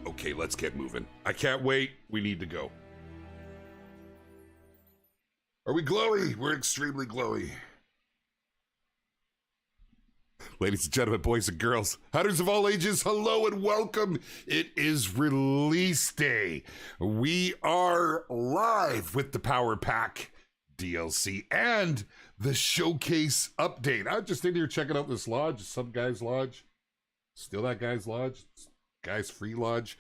Okay, let's get moving. I can't wait. We need to go. Are we glowy? We're extremely glowy. Ladies and gentlemen, boys and girls, hunters of all ages, hello and welcome. It is release day. We are live with the Power Pack DLC and the showcase update. I'm just in here checking out this lodge, some guy's lodge. Still that guy's lodge. Guy's free lodge.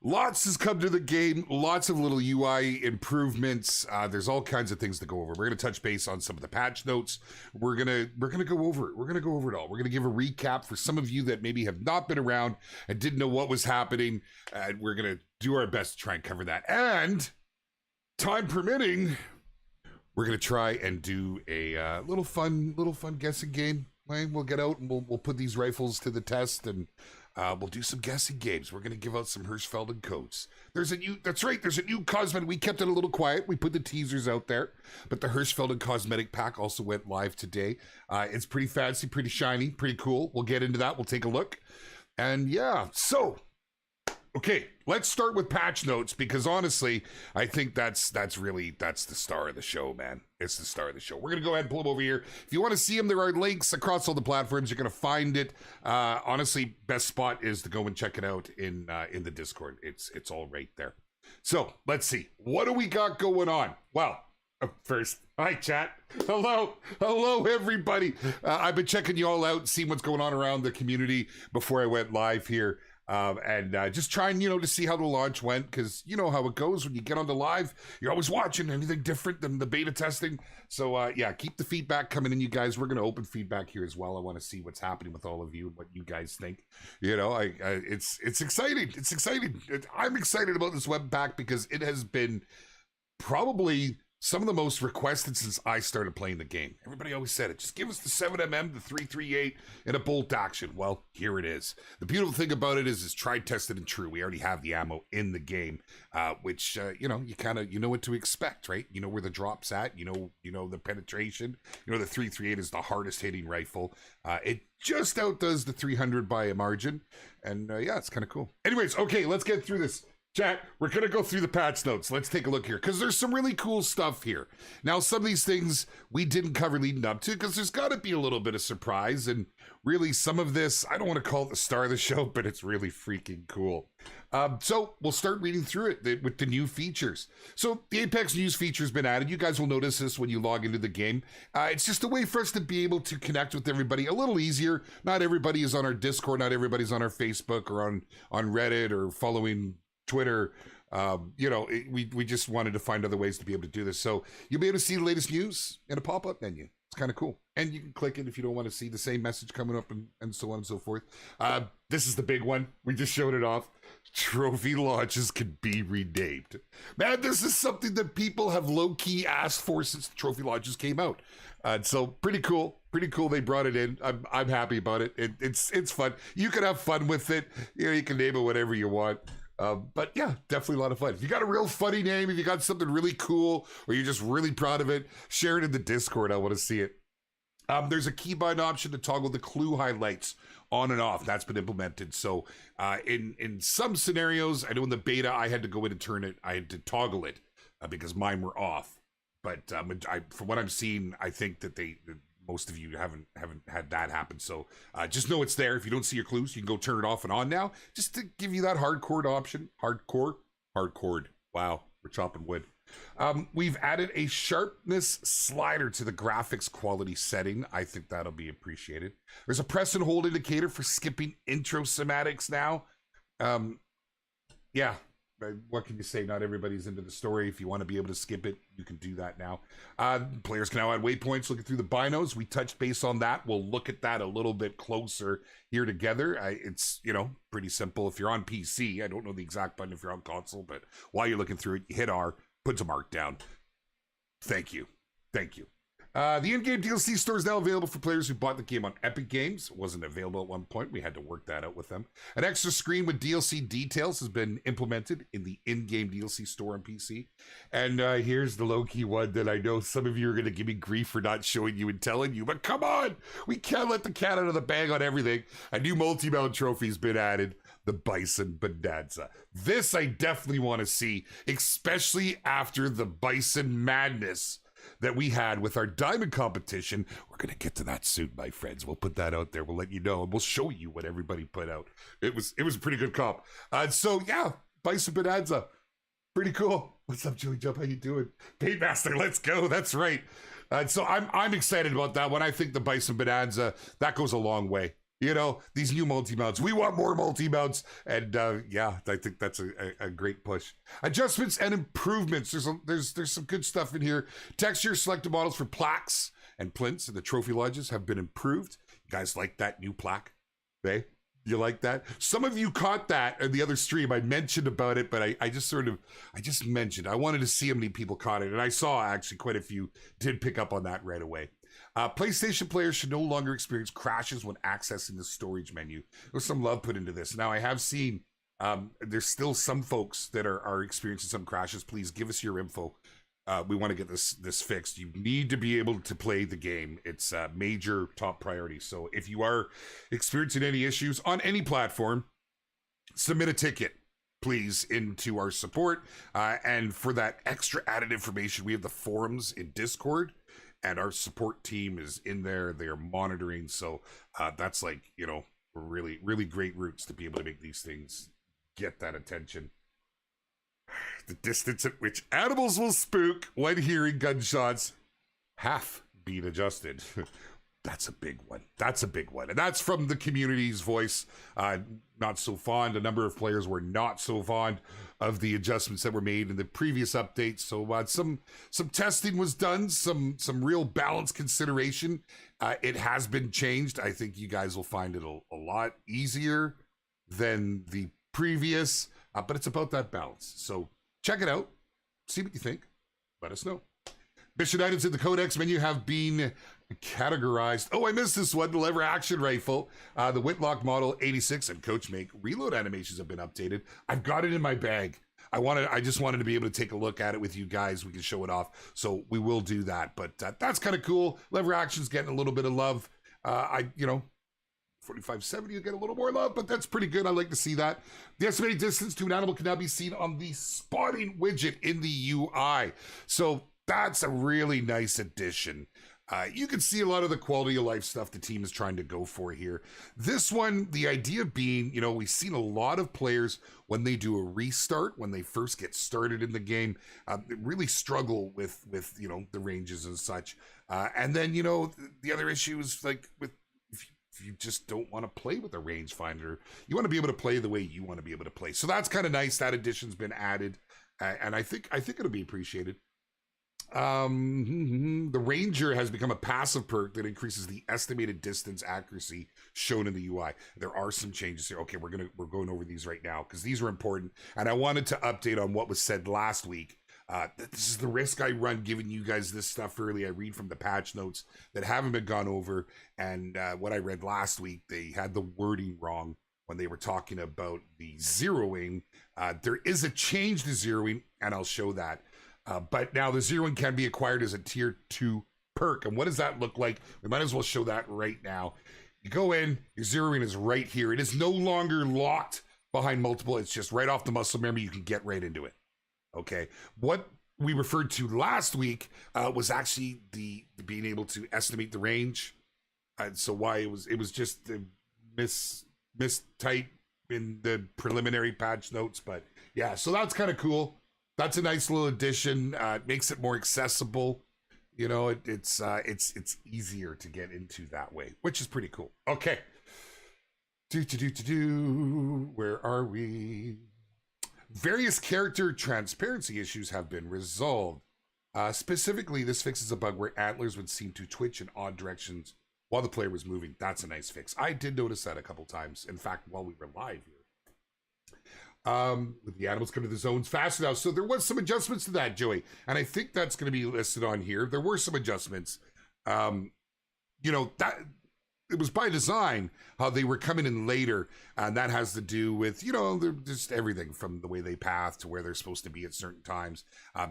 Lots has come to the game. Lots of little UI improvements. There's all kinds of things to go over. We're gonna touch base on some of the patch notes. We're gonna go over it. We're gonna go over it all. We're gonna give a recap for some of you that maybe have not been around and didn't know what was happening. We're gonna do our best to try and cover that. And time permitting, we're gonna try and do a little fun guessing game. We'll get out and we'll put these rifles to the test and we'll do some guessing games. We're going to give out some Hirschfelden codes. There's a new cosmetic. We kept it a little quiet. We put the teasers out there, but the Hirschfelden cosmetic pack also went live today. It's pretty fancy, pretty shiny, pretty cool. We'll get into that. We'll take a look. And yeah, so, okay, let's start with patch notes because honestly, I think that's the star of the show, man. It's the star of the show. We're going to go ahead and pull them over here. If you want to see them, there are links across all the platforms. You're going to find it. Honestly, best spot is to go and check it out in the Discord. It's all right there. So let's see. What do we got going on? Well, first, hi chat. Hello everybody. I've been checking you all out, seeing what's going on around the community before I went live here. And just trying, to see how the launch went, because you know how it goes when you get on the live. You're always watching anything different than the beta testing. So yeah, keep the feedback coming in, you guys. We're going to open feedback here as well. I want to see what's happening with all of you and what you guys think. It's exciting. It's exciting. I'm excited about this web pack because it has been probably some of the most requested since I started playing the game. Everybody always said it. Just give us the 7mm, the 338, and a bolt action. Well, here it is. The beautiful thing about it is it's tried, tested, and true. We already have the ammo in the game, which, you know what to expect, right? You know where the drop's at. You know the penetration. The 338 is the hardest hitting rifle. It just outdoes the 300 by a margin. And yeah, it's kind of cool. Anyways, okay, let's get through this. Chat, we're going to go through the patch notes. Let's take a look here because there's some really cool stuff here. Now, some of these things we didn't cover leading up to because there's got to be a little bit of surprise. And really, some of this, I don't want to call it the star of the show, but it's really freaking cool. So we'll start reading through it with the new features. So the Apex News feature has been added. You guys will notice this when you log into the game. It's just a way for us to be able to connect with everybody a little easier. Not everybody is on our Discord. Not everybody's on our Facebook or on Reddit or following Twitter. We just wanted to find other ways to be able to do this. So you'll be able to see the latest news in a pop-up menu. It's kind of cool. And you can click it if you don't want to see the same message coming up and so on and so forth. This is the big one. We just showed it off. Trophy launches can be renamed. Man, this is something that people have low-key asked for since the trophy launches came out. So pretty cool. Pretty cool they brought it in. I'm happy about it. It's fun. You can have fun with it. You can name it whatever you want. But yeah, definitely a lot of fun. If you got a real funny name, if you got something really cool, or you're just really proud of it, share it in the Discord. I want to see it. There's a keybind option to toggle the clue highlights on and off. That's been implemented. So in some scenarios, I know in the beta, I had to go in and turn it. I had to toggle it because mine were off. But from what I'm seeing, I think that most of you haven't had that happen. So just know it's there. If you don't see your clues, you can go turn it off and on now, just to give you that hardcore option. Hardcore. Wow, we're chopping wood. We've added a sharpness slider to the graphics quality setting. I think that'll be appreciated. There's a press and hold indicator for skipping intro cinematics now. Yeah. What can you say? Not everybody's into the story. If you want to be able to skip it, you can do that now. Players can now add waypoints looking through the binos. We touched base on that. We'll look at that a little bit closer here together. It's, pretty simple. If you're on PC, I don't know the exact button if you're on console, but while you're looking through it, you hit R, puts a mark down. Thank you. The in-game DLC store is now available for players who bought the game on Epic Games. It wasn't available at one point. We had to work that out with them. An extra screen with DLC details has been implemented in the in-game DLC store on PC. And here's the low-key one that I know some of you are going to give me grief for not showing you and telling you. But come on! We can't let the cat out of the bag on everything. A new multi-mount trophy has been added. the Bison Bonanza. This I definitely want to see, especially after the Bison madness that we had with our diamond competition. We're going to get to that soon, my friends. We'll put that out there. We'll let you know, and we'll show you what everybody put out. It was a pretty good comp. So yeah, Bison Bonanza. Pretty cool. What's up, Joey Jump? How you doing? Paintmaster, let's go. That's right. So I'm excited about that one. I think the Bison Bonanza, that goes a long way. You know, these new multi-mounts. We want more multi-mounts. And yeah, I think that's a great push. Adjustments and improvements. There's some good stuff in here. Texture selected models for plaques and plinths in the trophy lodges have been improved. You guys like that new plaque? Okay? You like that? Some of you caught that in the other stream. I mentioned about it, but I just mentioned. I wanted to see how many people caught it. And I saw actually quite a few did pick up on that right away. PlayStation players should no longer experience crashes when accessing the storage menu. There's some love put into this. Now, I have seen there's still some folks that are experiencing some crashes. Please give us your info. We want to get this fixed. You need to be able to play the game. It's a major top priority. So if you are experiencing any issues on any platform, submit a ticket, please, into our support. And for that extra added information, we have the forums in Discord, and our support team is in there. They are monitoring. So that's like, you know, really, really great routes to be able to make these things get that attention. The distance at which animals will spook when hearing gunshots have been adjusted. That's a big one. That's a big one. And that's from the community's voice. Not so fond. A number of players were not so fond of the adjustments that were made in the previous updates. So some testing was done, some real balance consideration. It has been changed. I think you guys will find it a lot easier than the previous, but it's about that balance. So check it out. See what you think. Let us know. Mission items in the Codex menu have been categorized. Oh, I missed this one. The lever action rifle, the Whitlock Model 86 and Coach Make reload animations have been updated. I've got it in my bag. I just wanted to be able to take a look at it with you guys. We can show it off. So we will do that. But that's kind of cool. Lever action's getting a little bit of love. 4570, you get a little more love, but that's pretty good. I like to see that. The estimated distance to an animal can now be seen on the spotting widget in the UI. So that's a really nice addition. You can see a lot of the quality of life stuff the team is trying to go for here. This one, the idea being, you know, we've seen a lot of players when they do a restart, when they first get started in the game, really struggle with, you know, the ranges and such. And then, you know, the other issue is like with, if you just don't want to play with a rangefinder, you want to be able to play the way you want to be able to play. So that's kind of nice. That addition's been added, and I think it'll be appreciated. The Ranger has become a passive perk that increases the estimated distance accuracy shown in the UI. There are some changes here. Okay, we're going over these right now because these are important, and I wanted to update on what was said last week. This is the risk I run giving you guys this stuff early. I read from the patch notes that haven't been gone over, and what I read last week, they had the wording wrong when they were talking about the zeroing. There is a change to zeroing, and I'll show that. But now the zeroing can be acquired as a tier 2 perk. And what does that look like? We might as well show that right now. You go in, your zeroing is right here. It is no longer locked behind multiple. It's just right off the muscle memory. You can get right into it. Okay. What we referred to last week was actually the being able to estimate the range. And so why it was just mistype in the preliminary patch notes. But yeah, so that's kind of cool. That's a nice little addition. It makes it more accessible. You know, it's easier to get into that way, which is pretty cool. Okay. Where are we? Various character transparency issues have been resolved. Specifically, this fixes a bug where antlers would seem to twitch in odd directions while the player was moving. That's a nice fix. I did notice that a couple times. In fact, while we were live here. With the animals come to the zones faster now. So there was some adjustments to that, Joey. And I think that's going to be listed on here. There were some adjustments. You know, that it was by design how they were coming in later, and that has to do with, you know, just everything from the way they path to where they're supposed to be at certain times.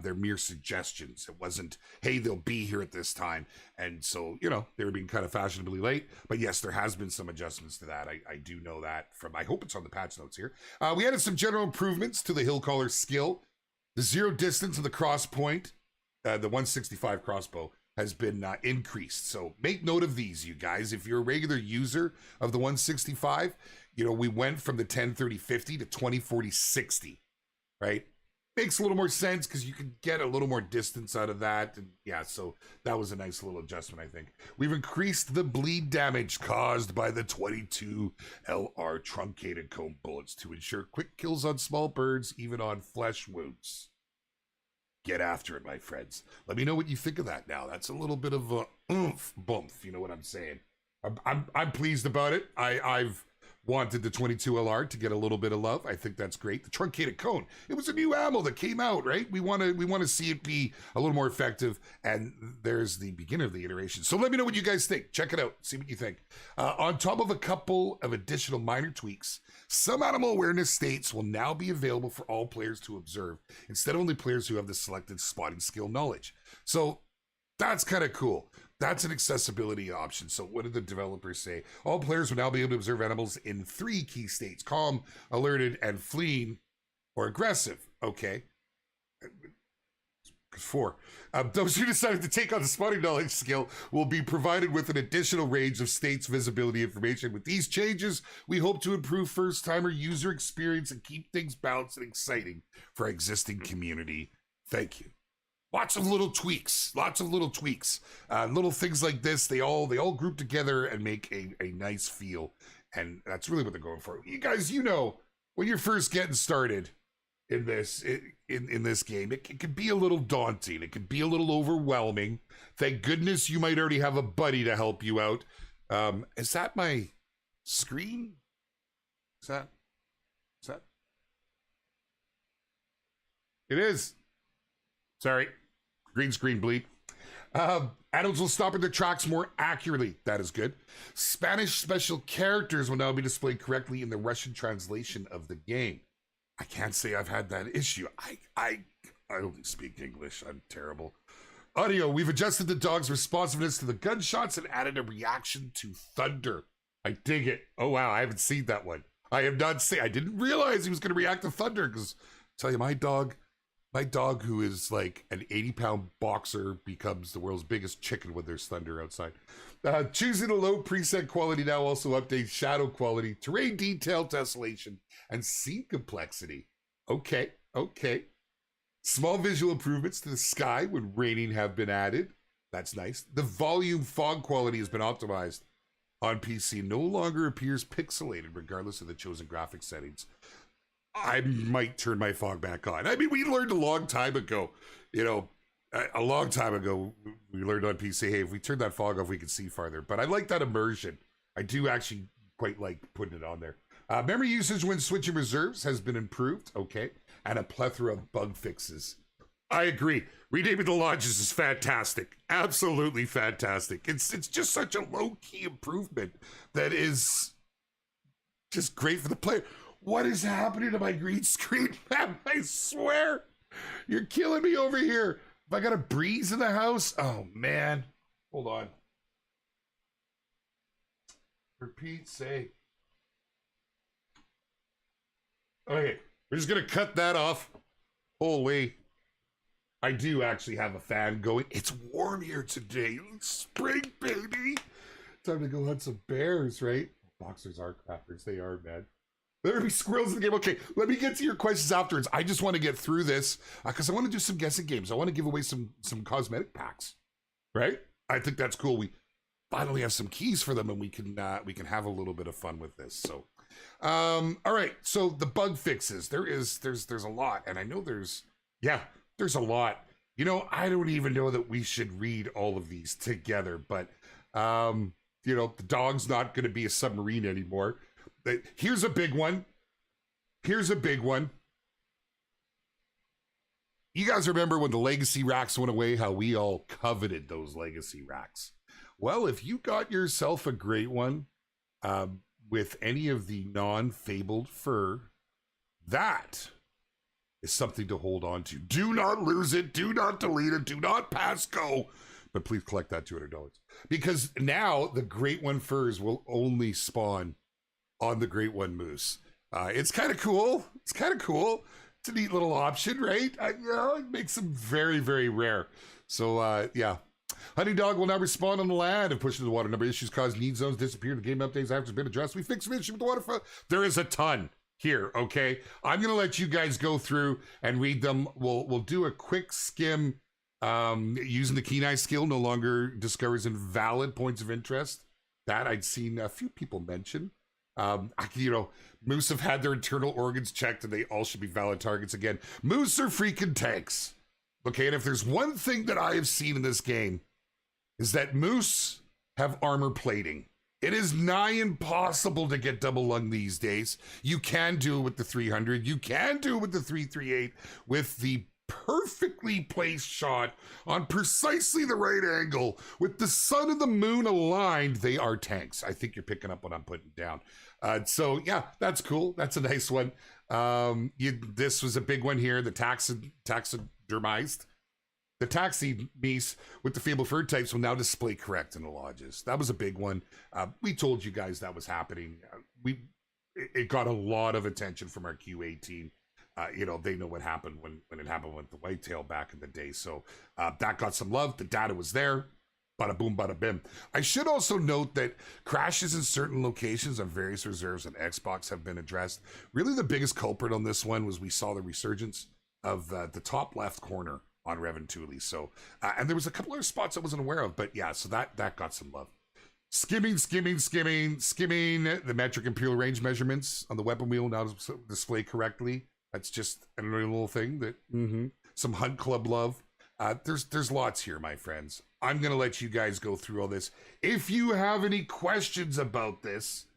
They're mere suggestions. It wasn't, hey, they'll be here at this time. And so, you know, they were being kind of fashionably late. But yes, there has been some adjustments to that. I do know that from, I hope it's on the patch notes here. We added some general improvements to the hill caller skill. The zero distance of the cross point, the 165 crossbow, has been increased. So make note of these, you guys. If you're a regular user of the 165, you know, we went from the 10-30-50 to 20-40-60, right? Makes a little more sense because you can get a little more distance out of that. And yeah, so that was a nice little adjustment, I think. We've increased the bleed damage caused by the 22 LR truncated cone bullets to ensure quick kills on small birds, even on flesh wounds. Get after it, my friends. Let me know what you think of that now. That's a little bit of a oomph, bump, you know what I'm saying. I'm pleased about it. I've wanted the 22 LR to get a little bit of love. I think that's great. The truncated cone, it was a new ammo that came out, right? We want to see it be a little more effective, and there's the beginning of the iteration. So let me know what you guys think. Check it out. See what you think. On top of a couple of additional minor tweaks, some animal awareness states will now be available for all players to observe, instead of only players who have the selected spotting skill knowledge. So that's kind of cool. That's an accessibility option. So what did the developers say? All players will now be able to observe animals in 3 key states: calm, alerted, and fleeing or aggressive. Okay. 4. Those who decided to take on the spotting knowledge skill will be provided with an additional range of states visibility information. With these changes, we hope to improve first-timer user experience and keep things balanced and exciting for our existing community. Thank you. Lots of little tweaks, little things like this. They all group together and make a nice feel. And that's really what they're going for. You guys, you know, when you're first getting started in this, in this game, it can be a little daunting. It can be a little overwhelming. Thank goodness you might already have a buddy to help you out. Is that my screen? Is that? It is. Sorry. Green screen bleep. Animals will stop in their tracks more accurately. That is good. Spanish special characters will now be displayed correctly in the Russian translation of the game. I can't say I've had that issue. I only speak English. I'm terrible. Audio. We've adjusted the dog's responsiveness to the gunshots and added a reaction to thunder. I dig it. Oh, wow. I haven't seen that one. I have not seen. I didn't realize he was going to react to thunder because, tell you, my dog, who is like an 80-pound boxer, becomes the world's biggest chicken when there's thunder outside. Choosing a low preset quality now also updates shadow quality, terrain detail, tessellation, and scene complexity. Okay. Small visual improvements to the sky when raining have been added. That's nice. The volume fog quality has been optimized on PC. No longer appears pixelated regardless of the chosen graphic settings. I might turn my fog back on. I mean, we learned a long time ago, we learned on PC, hey, if we turn that fog off, we can see farther. But I like that immersion. I do actually quite like putting it on there. Memory usage when switching reserves has been improved. Okay. And a plethora of bug fixes. I agree. Renaming the launches is fantastic. Absolutely fantastic. It's just such a low-key improvement that is just great for the player. What is happening to my green screen, man? I swear. You're killing me over here. If I got a breeze in the house, oh, man. Hold on. For Pete's sake. Okay, we're just going to cut that off. Holy. I do actually have a fan going. It's warm here today. Spring, baby. Time to go hunt some bears, right? Boxers are crappers. They are, man. There be squirrels in the game. Okay, let me get to your questions afterwards. I just want to get through this because I want to do some guessing games. I want to give away some cosmetic packs, right? I think that's cool. We finally have some keys for them, and we can have a little bit of fun with this. So, all right. So the bug fixes. There's a lot, and I know there's a lot. You know, I don't even know that we should read all of these together, but the dog's not going to be a submarine anymore. Here's a big one. You guys remember when the legacy racks went away, how we all coveted those legacy racks? Well, if you got yourself a great one with any of the non-fabled fur, that is something to hold on to. Do not lose it. Do not delete it. Do not pass go. But please collect that $200. Because now the Great One furs will only spawn on the Great One moose. It's kind of cool. It's kind of cool. It's a neat little option, right? It makes them very, very rare. So, yeah. Hunting dog will now respond on the land if pushed into the water. Number of issues caused need zones disappear. The game updates after it's been addressed. We fixed an issue with the waterfront. There is a ton here, okay? I'm going to let you guys go through and read them. We'll do a quick skim. Using the keen eye skill no longer discovers invalid points of interest. That I'd seen a few people mention. Moose have had their internal organs checked and they all should be valid targets again. Moose are freaking tanks. Okay, and if there's one thing that I have seen in this game is that moose have armor plating. It is nigh impossible to get double lung these days. You can do it with the 300. You can do it with the 338 with the perfectly placed shot on precisely the right angle with the sun and the moon aligned. They are tanks. I think you're picking up what I'm putting down. So yeah, that's cool. That's a nice one. This was a big one here. The taxidermized. The taxi meese with the fabled fur types will now display correct in the lodges. That was a big one. We told you guys that was happening. It got a lot of attention from our QA team. They know what happened when it happened with the whitetail back in the day. So that got some love. The data was there. Bada boom, bada bim. I should also note that crashes in certain locations on various reserves on Xbox have been addressed. Really, the biggest culprit on this one was we saw the resurgence of the top left corner on Revan Thule. So, and there was a couple other spots I wasn't aware of, but yeah, so that got some love. Skimming the metric imperial range measurements on the weapon wheel now display correctly. That's just another little thing that some Hunt Club love. There's lots here, my friends. I'm gonna let you guys go through all this. If you have any questions about this,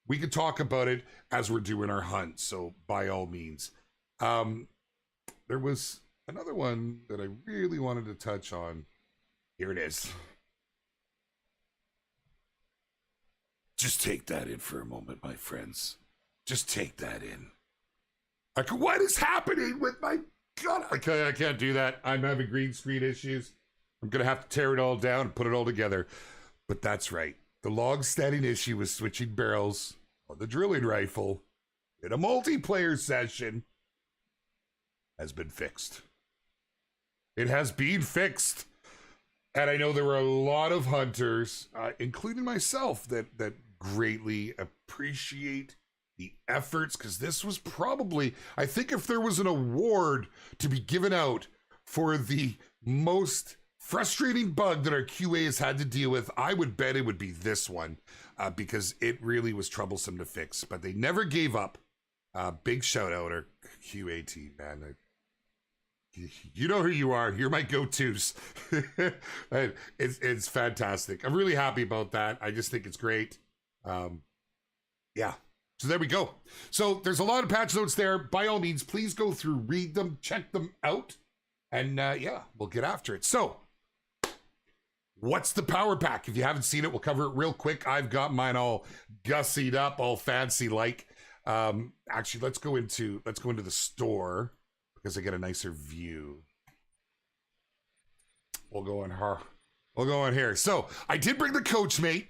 we could talk about it as we're doing our hunt. So by all means, there was another one that I really wanted to touch on. Here it is. Just take that in for a moment, my friends. Just take that in. What is happening with my God? I can't do that. I'm having green screen issues. I'm going to have to tear it all down and put it all together. But that's right. The long-standing issue with switching barrels on the drilling rifle in a multiplayer session has been fixed. It has been fixed. And I know there were a lot of hunters, including myself, that greatly appreciate the efforts, because this was probably, I think if there was an award to be given out for the most frustrating bug that our QA has had to deal with, I would bet it would be this one, because it really was troublesome to fix, but they never gave up. Big shout out our QA team, man. You know who you are. You're my go-tos. It's fantastic. I'm really happy about that. I just think it's great. Yeah. So there we go. So there's a lot of patch notes there. By all means, please go through, read them, check them out. And yeah, we'll get after it. So what's the power pack? If you haven't seen it, we'll cover it real quick. I've got mine all gussied up, all fancy like. Actually, let's go into the store because I get a nicer view. We'll go in here. So I did bring the Coachmate.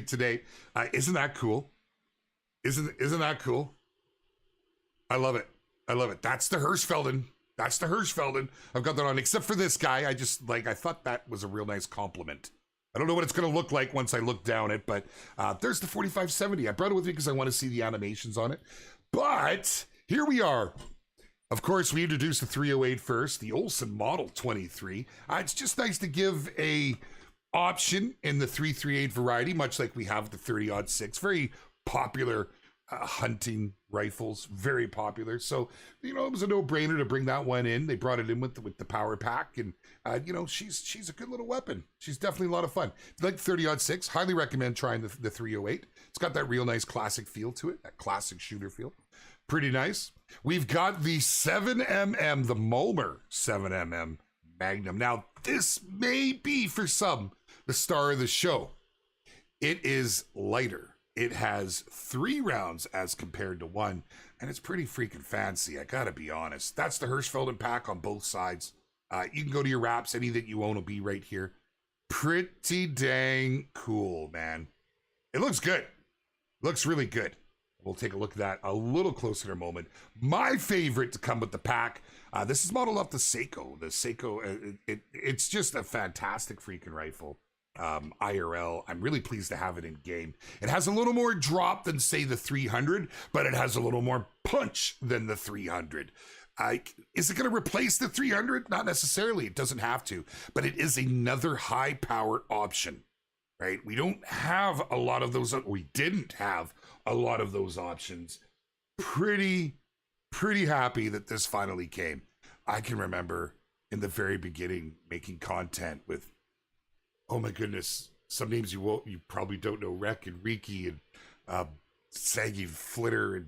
Today. Isn't that cool? Isn't that cool? I love it. That's the Hirschfelden. I've got that on, except for this guy. I thought that was a real nice compliment. I don't know what it's going to look like once I look down it, but there's the 4570. I brought it with me because I want to see the animations on it. But here we are. Of course, we introduced the 308 first, the Olsen Model 23. It's just nice to give a option in the 338 variety, much like we have the 30-06. Very popular hunting rifles, very popular. So, it was a no-brainer to bring that one in. They brought it in with the power pack, and she's a good little weapon. She's definitely a lot of fun. If you like 30-06, highly recommend trying the 308. It's got that real nice classic feel to it, that classic shooter feel. Pretty nice. We've got the 7mm, the Mulmer 7mm Magnum. Now, this may be for some the star of the show. It is lighter. It has 3 rounds as compared to 1, and it's pretty freaking fancy, I gotta be honest. That's the Hirschfelden pack on both sides. You can go to your wraps, any that you own will be right here. Pretty dang cool, man. It looks good. Looks really good. We'll take a look at that a little closer in a moment. My favorite to come with the pack, this is modeled off the Seiko. The Seiko, it's just a fantastic freaking rifle. IRL, I'm really pleased to have it in game. It has a little more drop than, say, the 300, but it has a little more punch than the 300. Is it going to replace the 300? Not necessarily. It doesn't have to, but it is another high power option, right? We don't have a lot of those. We didn't have a lot of those options. Pretty happy that this finally came. I can remember in the very beginning making content with, oh my goodness, some names you probably don't know, Rek and Riki and Saggy Flitter and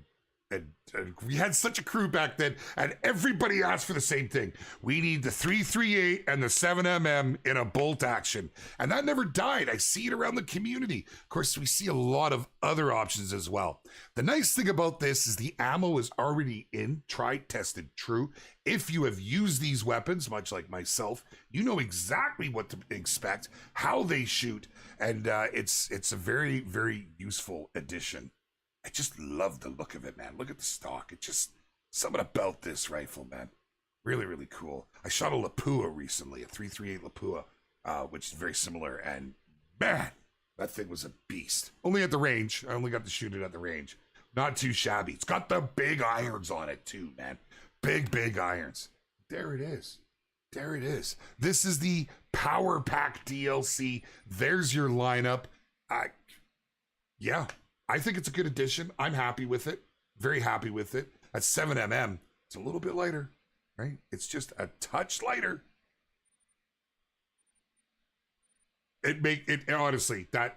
we had such a crew back then, and everybody asked for the same thing. We need the 338 and the 7mm in a bolt action, and that never died. I see it around the community. Of course, we see a lot of other options as well. The nice thing about this is the ammo is already in, tried, tested, true. If you have used these weapons, much like myself, you know exactly what to expect, how they shoot, and it's a very, very useful addition. I just love the look of it, man. Look at the stock. It just, something about this rifle, man. Really, really cool. I shot a Lapua recently, a 338 Lapua, which is very similar. And man, that thing was a beast. Only at the range. I only got to shoot it at the range. Not too shabby. It's got the big irons on it too, man. Big irons. There it is. There it is. This is the Power Pack DLC. There's your lineup. Yeah. I think it's a good addition. I'm happy with it. Very happy with it. At 7mm, it's a little bit lighter, right? It's just a touch lighter. Honestly, it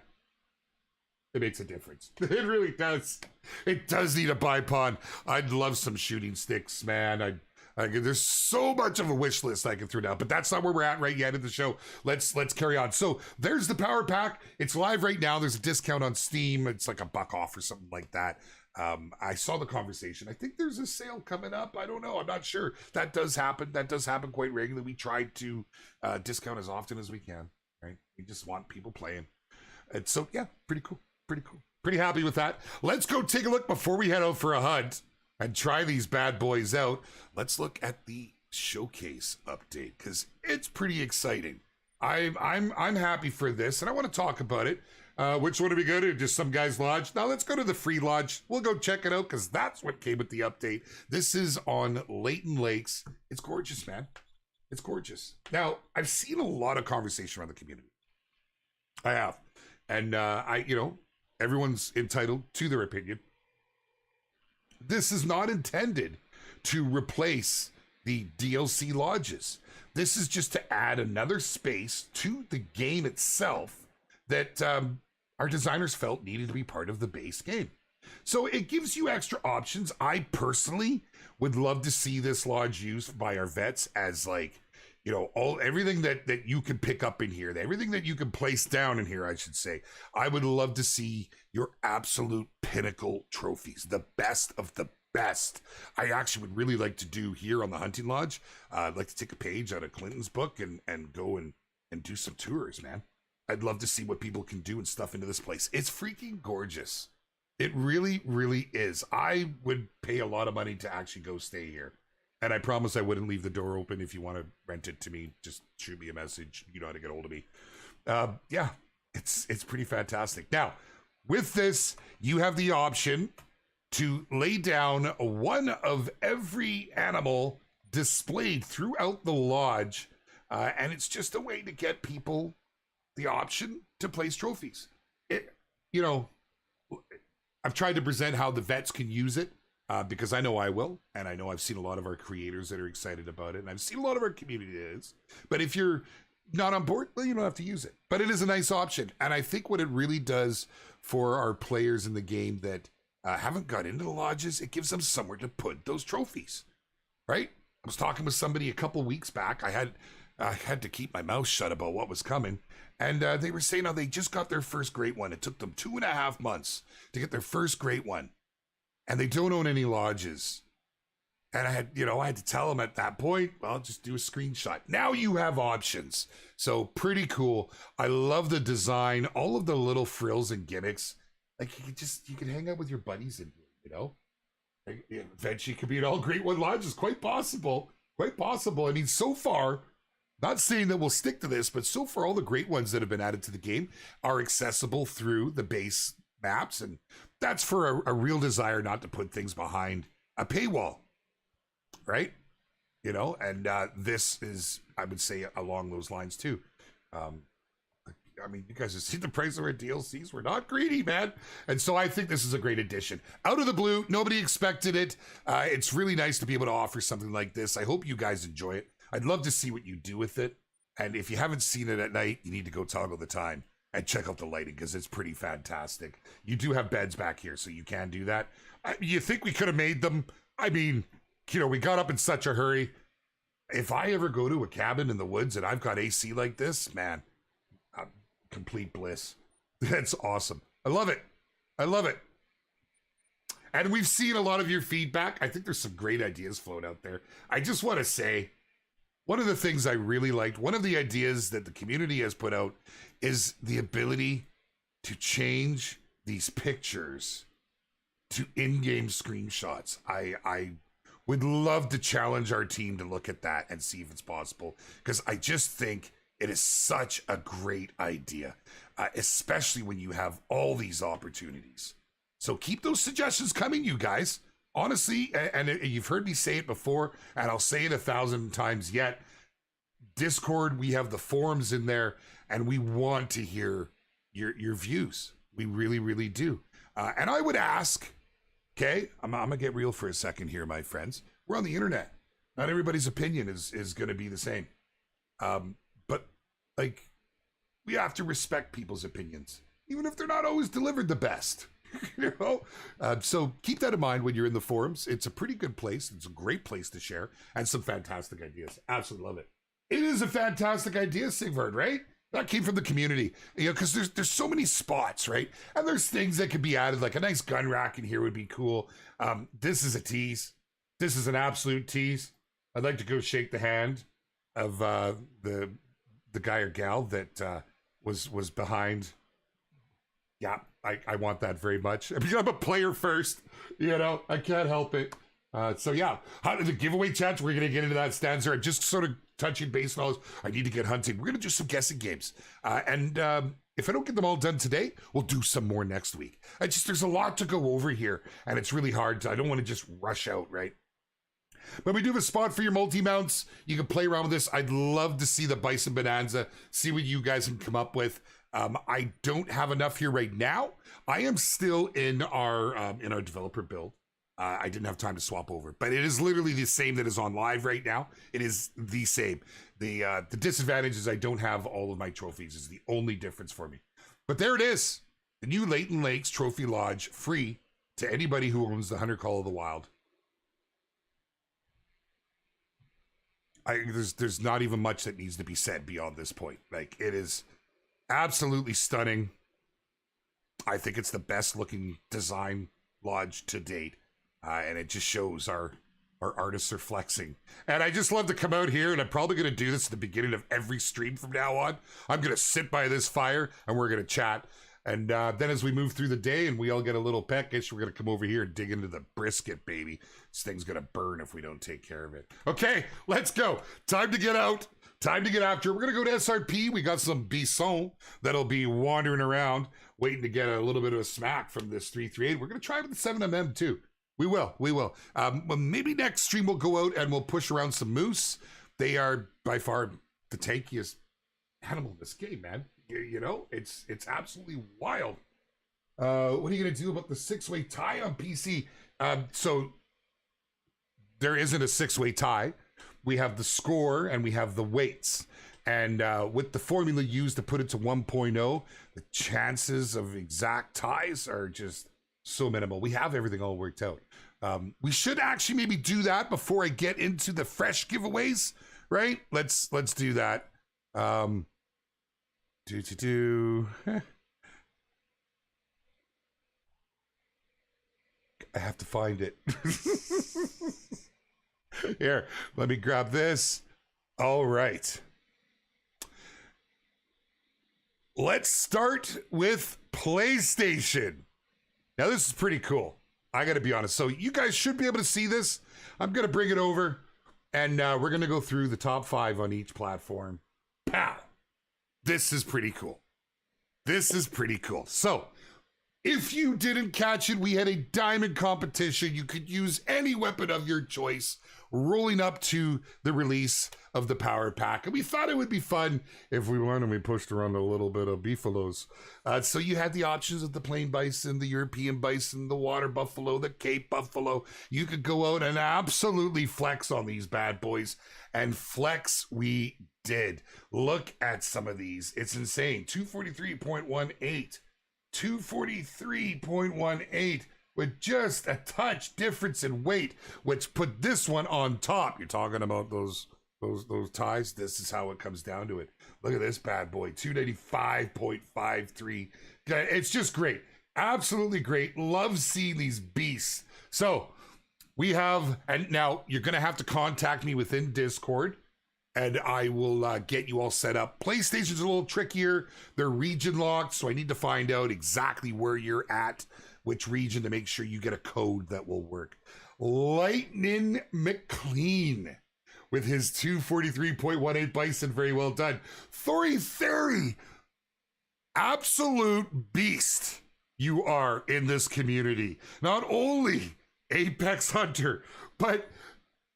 makes a difference. It really does. It does need a bipod. I'd love some shooting sticks, man. There's so much of a wish list I can throw down, but that's not where we're at right yet in the show. Let's carry on. So there's the Power Pack. It's live right now. There's a discount on Steam. It's like $1 off or something like that. I saw the conversation. I think there's a sale coming up. I don't know. I'm not sure. That does happen. That does happen quite regularly. We try to discount as often as we can, right? We just want people playing. And so, yeah, pretty cool. Pretty happy with that. Let's go take a look before we head out for a hunt and try these bad boys out. Let's look at the showcase update because it's pretty exciting. I'm happy for this, and I want to talk about it. Which one do we go to? Just some guy's lodge? Now let's go to the free lodge. We'll go check it out because that's what came with the update. This is on Leighton Lakes. It's gorgeous, man. It's gorgeous. Now I've seen a lot of conversation around the community. I have, and everyone's entitled to their opinion. This is not intended to replace the DLC lodges. This is just to add another space to the game itself that our designers felt needed to be part of the base game. So it gives you extra options. I personally would love to see this lodge used by our vets as everything that you can pick up in here, everything that you can place down in here, I should say. I would love to see your absolute pinnacle trophies, the best of the best. I actually would really like to do here on the hunting lodge. I'd like to take a page out of Clinton's book and go and do some tours, man. I'd love to see what people can do and stuff into this place. It's freaking gorgeous. It really, really is. I would pay a lot of money to actually go stay here. And I promise I wouldn't leave the door open. If you want to rent it to me, just shoot me a message. You know how to get a hold of me. Yeah, it's pretty fantastic. Now, with this, you have the option to lay down one of every animal displayed throughout the lodge. And it's just a way to get people the option to place trophies. I've tried to present how the vets can use it. Because I know I will, and I know I've seen a lot of our creators that are excited about it, and I've seen a lot of our community that is. But if you're not on board, well, you don't have to use it. But it is a nice option, and I think what it really does for our players in the game that haven't got into the lodges, it gives them somewhere to put those trophies, right? I was talking with somebody a couple weeks back. I had I had to keep my mouth shut about what was coming. And they were saying how they just got their first great one. It took them 2.5 months to get their first great one. And they don't own any lodges. And I had to tell them at that point, well, just do a screenshot. Now you have options. So pretty cool. I love the design, all of the little frills and gimmicks. Like you can hang out with your buddies in here, Eventually it could be an all great one lodge. It's quite possible. Quite possible. I mean, so far, not saying that we'll stick to this, but so far all the great ones that have been added to the game are accessible through the base maps. And that's for a real desire not to put things behind a paywall. Right? And this is, I would say, along those lines too. I mean, you guys have seen the price of our DLCs. We're not greedy, man. And so I think this is a great addition. Out of the blue, nobody expected it. It's really nice to be able to offer something like this. I hope you guys enjoy it. I'd love to see what you do with it. And if you haven't seen it at night, you need to go toggle the time and check out the lighting because it's pretty fantastic. You do have beds back here, so you can do that. You think we could have made them? I mean, we got up in such a hurry. If I ever go to a cabin in the woods and I've got AC like this, man, complete bliss. That's awesome. I love it. I love it. And we've seen a lot of your feedback. I think there's some great ideas float out there. I just want to say, one of the things I really liked, one of the ideas that the community has put out is the ability to change these pictures to in-game screenshots. I would love to challenge our team to look at that and see if it's possible, because I just think it is such a great idea, especially when you have all these opportunities. So keep those suggestions coming, you guys. Honestly, and you've heard me say it before, and I'll say it 1,000 times yet. Discord, we have the forums in there, and we want to hear your views. We really, really do. And I would ask, okay, I'm going to get real for a second here, my friends. We're on the internet. Not everybody's opinion is going to be the same. But, we have to respect people's opinions, even if they're not always delivered the best. So keep that in mind when you're in the forums. It's a pretty good place. It's a great place to share, and some fantastic ideas. Absolutely love it. It is a fantastic idea, Sigvard, right? That came from the community, because there's so many spots, right? And there's things that could be added, like a nice gun rack in here would be cool. This is a tease. This is an absolute tease. I'd like to go shake the hand of the guy or gal that was behind. Yeah, I want that very much. I mean, I'm a player first, I can't help it. So yeah, the giveaway chat, we're gonna get into that. Stanzer, I'm just sort of touching base on all this. I need to get hunting. We're gonna do some guessing games, and if I don't get them all done today, we'll do some more next week. There's a lot to go over here, and it's really hard. I don't want to just rush out, right? But we do have a spot for your multi-mounts. You can play around with this. I'd love to see the Bison Bonanza, see what you guys can come up with. I don't have enough here right now. I am still in our developer build. I didn't have time to swap over, but it is literally the same that is on live right now. It is the same. The disadvantage is I don't have all of my trophies. Is the only difference for me. But there it is. The new Leighton Lakes Trophy Lodge, free to anybody who owns the Hunter Call of the Wild. There's not even much that needs to be said beyond this point. It is absolutely stunning. I think it's the best looking design lodge to date. And it just shows our artists are flexing. And I just love to come out here, and I'm probably going to do this at the beginning of every stream from now on. I'm going to sit by this fire, and we're going to chat. And then as we move through the day and we all get a little peckish, we're going to come over here and dig into the brisket, baby. This thing's going to burn if we don't take care of it. Okay, let's go. Time to get out. Time to get after it. We're going to go to SRP. We got some bison that'll be wandering around, waiting to get a little bit of a smack from this 338. We're going to try with the 7mm too. We will. Maybe next stream we'll go out and we'll push around some moose. They are by far the tankiest animal in this game, man. It's absolutely wild. What are you going to do about the 6-way tie on PC? So there isn't a 6-way tie. We have the score and we have the weights. And with the formula used to put it to 1.0, the chances of exact ties are just so minimal. We have everything all worked out. We should actually maybe do that before I get into the fresh giveaways, right? Let's do that. I have to find it. Here, let me grab this. All right. Let's start with PlayStation. Now, this is pretty cool. I got to be honest. So you guys should be able to see this. I'm going to bring it over, and we're going to go through the top 5 on each platform. Pow! This is pretty cool. This is pretty cool. So, if you didn't catch it, we had a diamond competition. You could use any weapon of your choice, rolling up to the release of the Power Pack. And we thought it would be fun if we won and we pushed around a little bit of beefalos. So you had the options of the plain bison, the European bison, the water buffalo, the Cape buffalo. You could go out and absolutely flex on these bad boys. And flex we did. Look at some of these. It's insane. 243.18. 243.18 with just a touch difference in weight, which put this one on top. You're talking about those ties. This is how it comes down to it. Look at this bad boy, 295.53. It's just great. Absolutely great. Love seeing these beasts. So we have, and now you're going to have to contact me within Discord, and I will get you all set up. PlayStation's a little trickier. They're region locked, so I need to find out exactly where you're at, which region, to make sure you get a code that will work. Lightning McLean with his 243.18 bison. Very well done. Thori Theory, absolute beast you are in this community. Not only Apex Hunter, but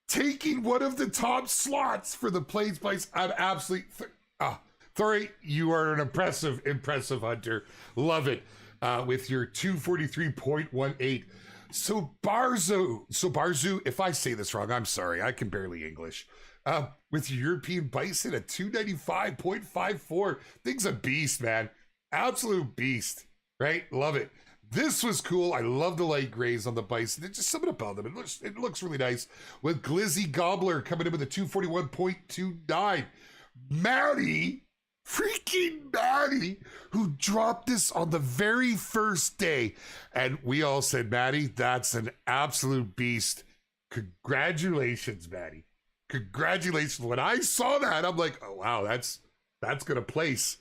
taking one of the top slots for the Plains Place. I'm absolutely, Thori, you are an impressive hunter. Love it. With your 243.18. So Barzu, if I say this wrong, I'm sorry. I can barely English. With your European bison at 295.54. Thing's a beast, man. Absolute beast, right? Love it. This was cool. I love the light grays on the bison. There's just something about them. It looks really nice. With Glizzy Gobbler coming in with a 241.29. Maddie, freaking Maddie, who dropped this on the very first day. And we all said, Maddie, that's an absolute beast. Congratulations, Maddie. Congratulations. When I saw that, I'm like, oh, wow, that's going to place.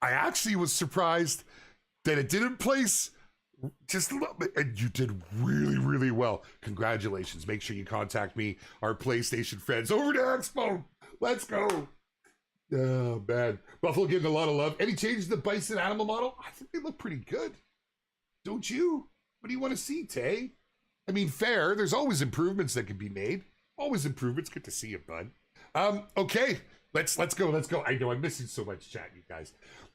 I actually was surprised that it didn't place just a little bit, and you did really, really well. Congratulations. Make sure you contact me, our PlayStation friends, over to Expo. Let's go. Oh, man. Buffalo getting a lot of love. Any changes to the bison animal model? I think they look pretty good. Don't you? What do you want to see, Tay? I mean, fair. There's always improvements that can be made. Always improvements. Good to see you, bud. Okay. Let's go. I know I'm missing so much chat, you guys.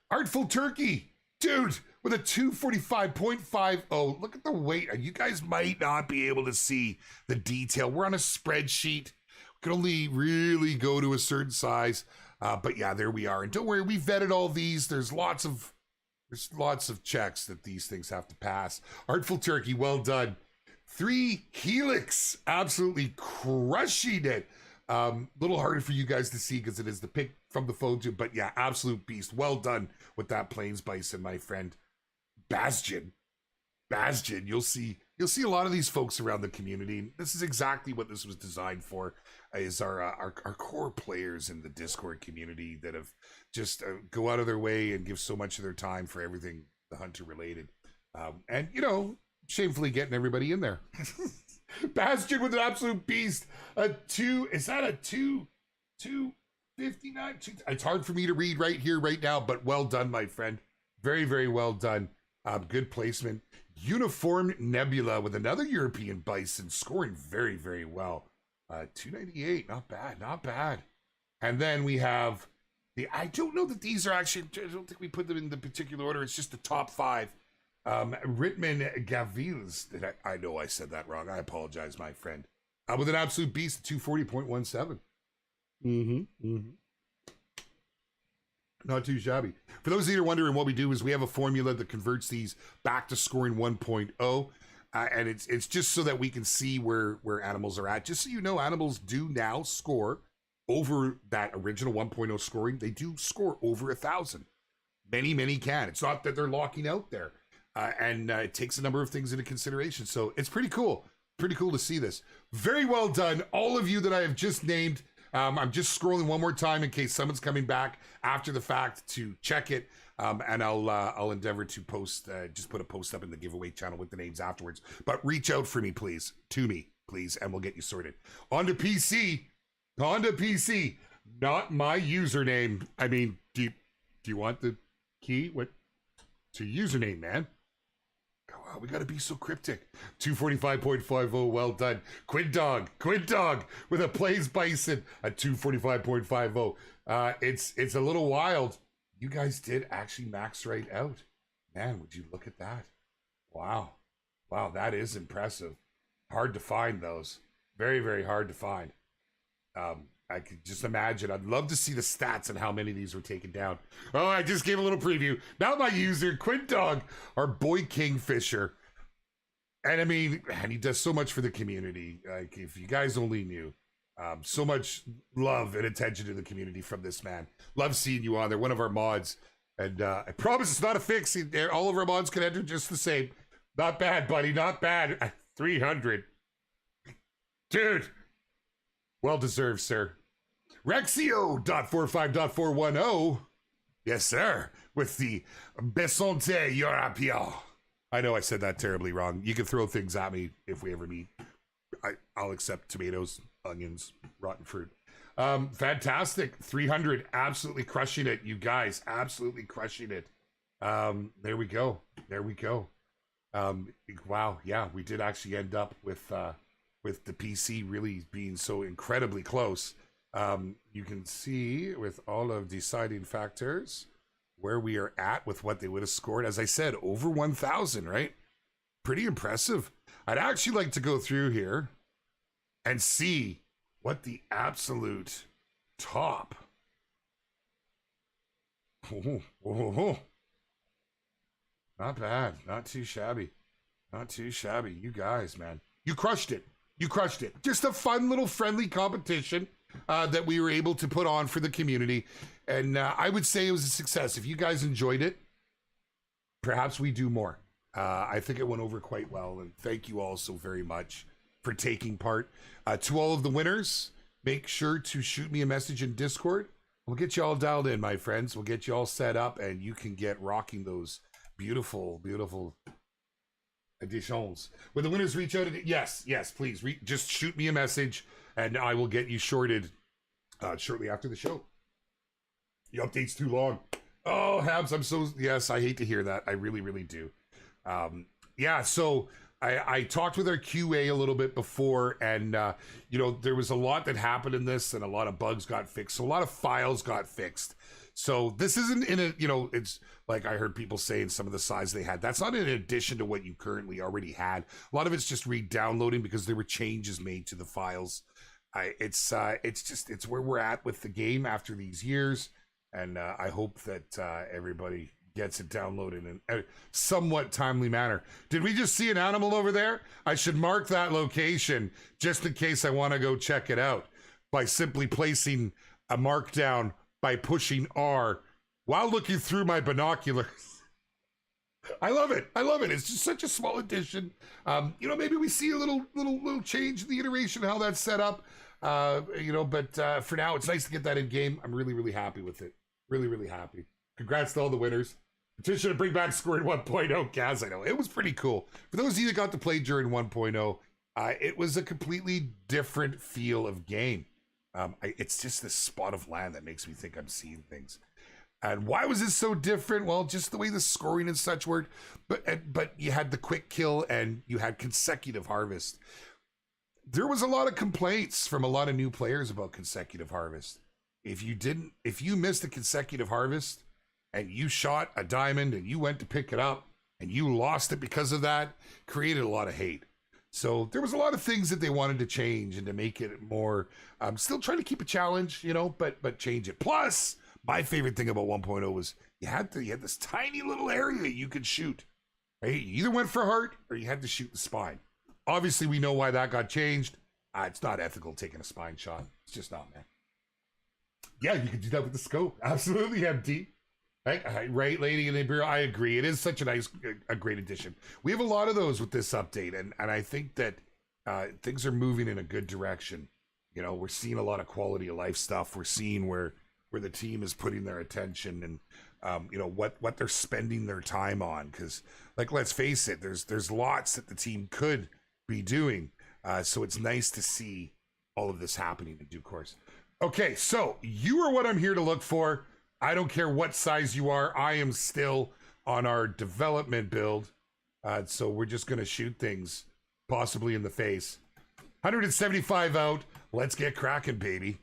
Artful Turkey. Dude, with a 245.50. Look at the weight. You guys might not be able to see the detail. We're on a spreadsheet. We can only really go to a certain size. But yeah, there we are. And don't worry, we vetted all these. There's lots of checks that these things have to pass. Artful Turkey, well done. 3 Helix, absolutely crushing it. Little harder for you guys to see because it is the pick from the phone too, but yeah, absolute beast. Well done with that Plains Bison, my friend. Bastion, you'll see a lot of these folks around the community. This is exactly what this was designed for, is our core players in the Discord community that have just go out of their way and give so much of their time for everything the Hunter related. And shamefully getting everybody in there. Bastion with an absolute beast. Is that a 259? It's hard for me to read right here, right now, but well done, my friend. Very, very well done. Good placement. Uniform Nebula with another European bison scoring very, very well. 298, not bad. And then we have I don't know that these are actually, I don't think we put them in the particular order. It's just the top 5. Ritman Gavils, I know I said that wrong. I apologize, my friend. With an absolute beast, 240.17. Not too shabby. For those of you who are wondering, what we do is we have a formula that converts these back to scoring 1.0. And it's just so that we can see where animals are at. Just so you know, animals do now score over that original 1.0 scoring, they do score over 1,000. Many can. It's not that they're locking out there. And it takes a number of things into consideration. So it's pretty cool. Pretty cool to see this. Very well done. All of you that I have just named. I'm just scrolling one more time in case someone's coming back after the fact to check it. And I'll endeavor to post, just put a post up in the giveaway channel with the names afterwards. But reach out for me, please. To me, please. And we'll get you sorted. On to PC. On to PC. Not my username. I mean, do you want the key? What? To username, man. Oh, we gotta be so cryptic. 245.50, well done. Quid Dog with a plays bison at 245.50. It's a little wild. You guys did actually max right out. Man, would you look at that? Wow, that is impressive. Hard to find those. Very, very hard to find. I could just imagine. I'd love to see the stats and how many of these were taken down. Oh, I just gave a little preview. Now my user, Quid Dog, our boy Kingfisher. And I mean, and he does so much for the community. Like, if you guys only knew. So much love and attention to the community from this man. Love seeing you on there. One of our mods. And I promise it's not a fix. All of our mods can enter just the same. Not bad, buddy. Not bad. 300. Dude. Well deserved, sir. Rexio.45.410. Yes, sir. With the Besante Europeo. I know I said that terribly wrong. You can throw things at me if we ever meet. I'll accept tomatoes, onions, rotten fruit. Fantastic. 300. Absolutely crushing it, you guys. Absolutely crushing it. There we go. Wow. Yeah, we did actually end up with the PC really being so incredibly close. You can see with all of deciding factors where we are at with what they would have scored. As I said, over 1,000, right? Pretty impressive. I'd actually like to go through here and see what the absolute top. Not bad. Not too shabby. You guys, man. You crushed it. Just a fun little friendly competition that we were able to put on for the community. And I would say it was a success. If you guys enjoyed it, perhaps we do more. I think it went over quite well. And thank you all so very much for taking part. To all of the winners, make sure to shoot me a message in Discord. We'll get you all dialed in, my friends. We'll get you all set up and you can get rocking those beautiful additions. When the winners reach out, yes, please just shoot me a message and I will get you shorted shortly after the show. The update's too long. Oh, Habs, yes, I hate to hear that. I really do. Yeah, so I talked with our QA a little bit before, and there was a lot that happened in this, and a lot of bugs got fixed. So a lot of files got fixed. So this isn't in a, it's like I heard people saying some of the size they had. That's not in addition to what you currently already had. A lot of it's just re-downloading because there were changes made to the files. It's where we're at with the game after these years, and I hope that everybody gets it downloaded in a somewhat timely manner. Did we just see an animal over there? I should mark that location just in case I want to go check it out by simply placing a mark down by pushing R while looking through my binoculars. I love it. It's just such a small addition. Maybe we see a little change in the iteration, how that's set up. But for now, it's nice to get that in game. I'm really happy with it. Really happy. Congrats to all the winners. Petition to bring back scoring 1.0. Kaz, I know. It was pretty cool. For those of you that got to play during 1.0, it was a completely different feel of game. It's just this spot of land that makes me think I'm seeing things. And why was it so different? Well, just the way the scoring and such worked. But you had the quick kill and you had consecutive harvest. There was a lot of complaints from a lot of new players about consecutive harvest. If you missed a consecutive harvest and you shot a diamond and you went to pick it up and you lost it because of that, created a lot of hate. So there was a lot of things that they wanted to change and to make it more, still trying to keep a challenge, but change it. Plus, my favorite thing about 1.0 was you had this tiny little area you could shoot. Right? You either went for heart or you had to shoot the spine. Obviously, we know why that got changed. It's not ethical taking a spine shot. It's just not, man. Yeah, you could do that with the scope. Absolutely, MT. Right, Lady in the Imperial. I agree. It is such a great addition. We have a lot of those with this update, and I think that things are moving in a good direction. You know, we're seeing a lot of quality of life stuff. We're seeing where the team is putting their attention and you know what they're spending their time on. Because, like, let's face it, there's lots that the team could be doing. So it's nice to see all of this happening in due course. Okay, so you are what I'm here to look for. I don't care what size you are. I am still on our development build. So we're just going to shoot things possibly in the face. 175 out. Let's get cracking, baby.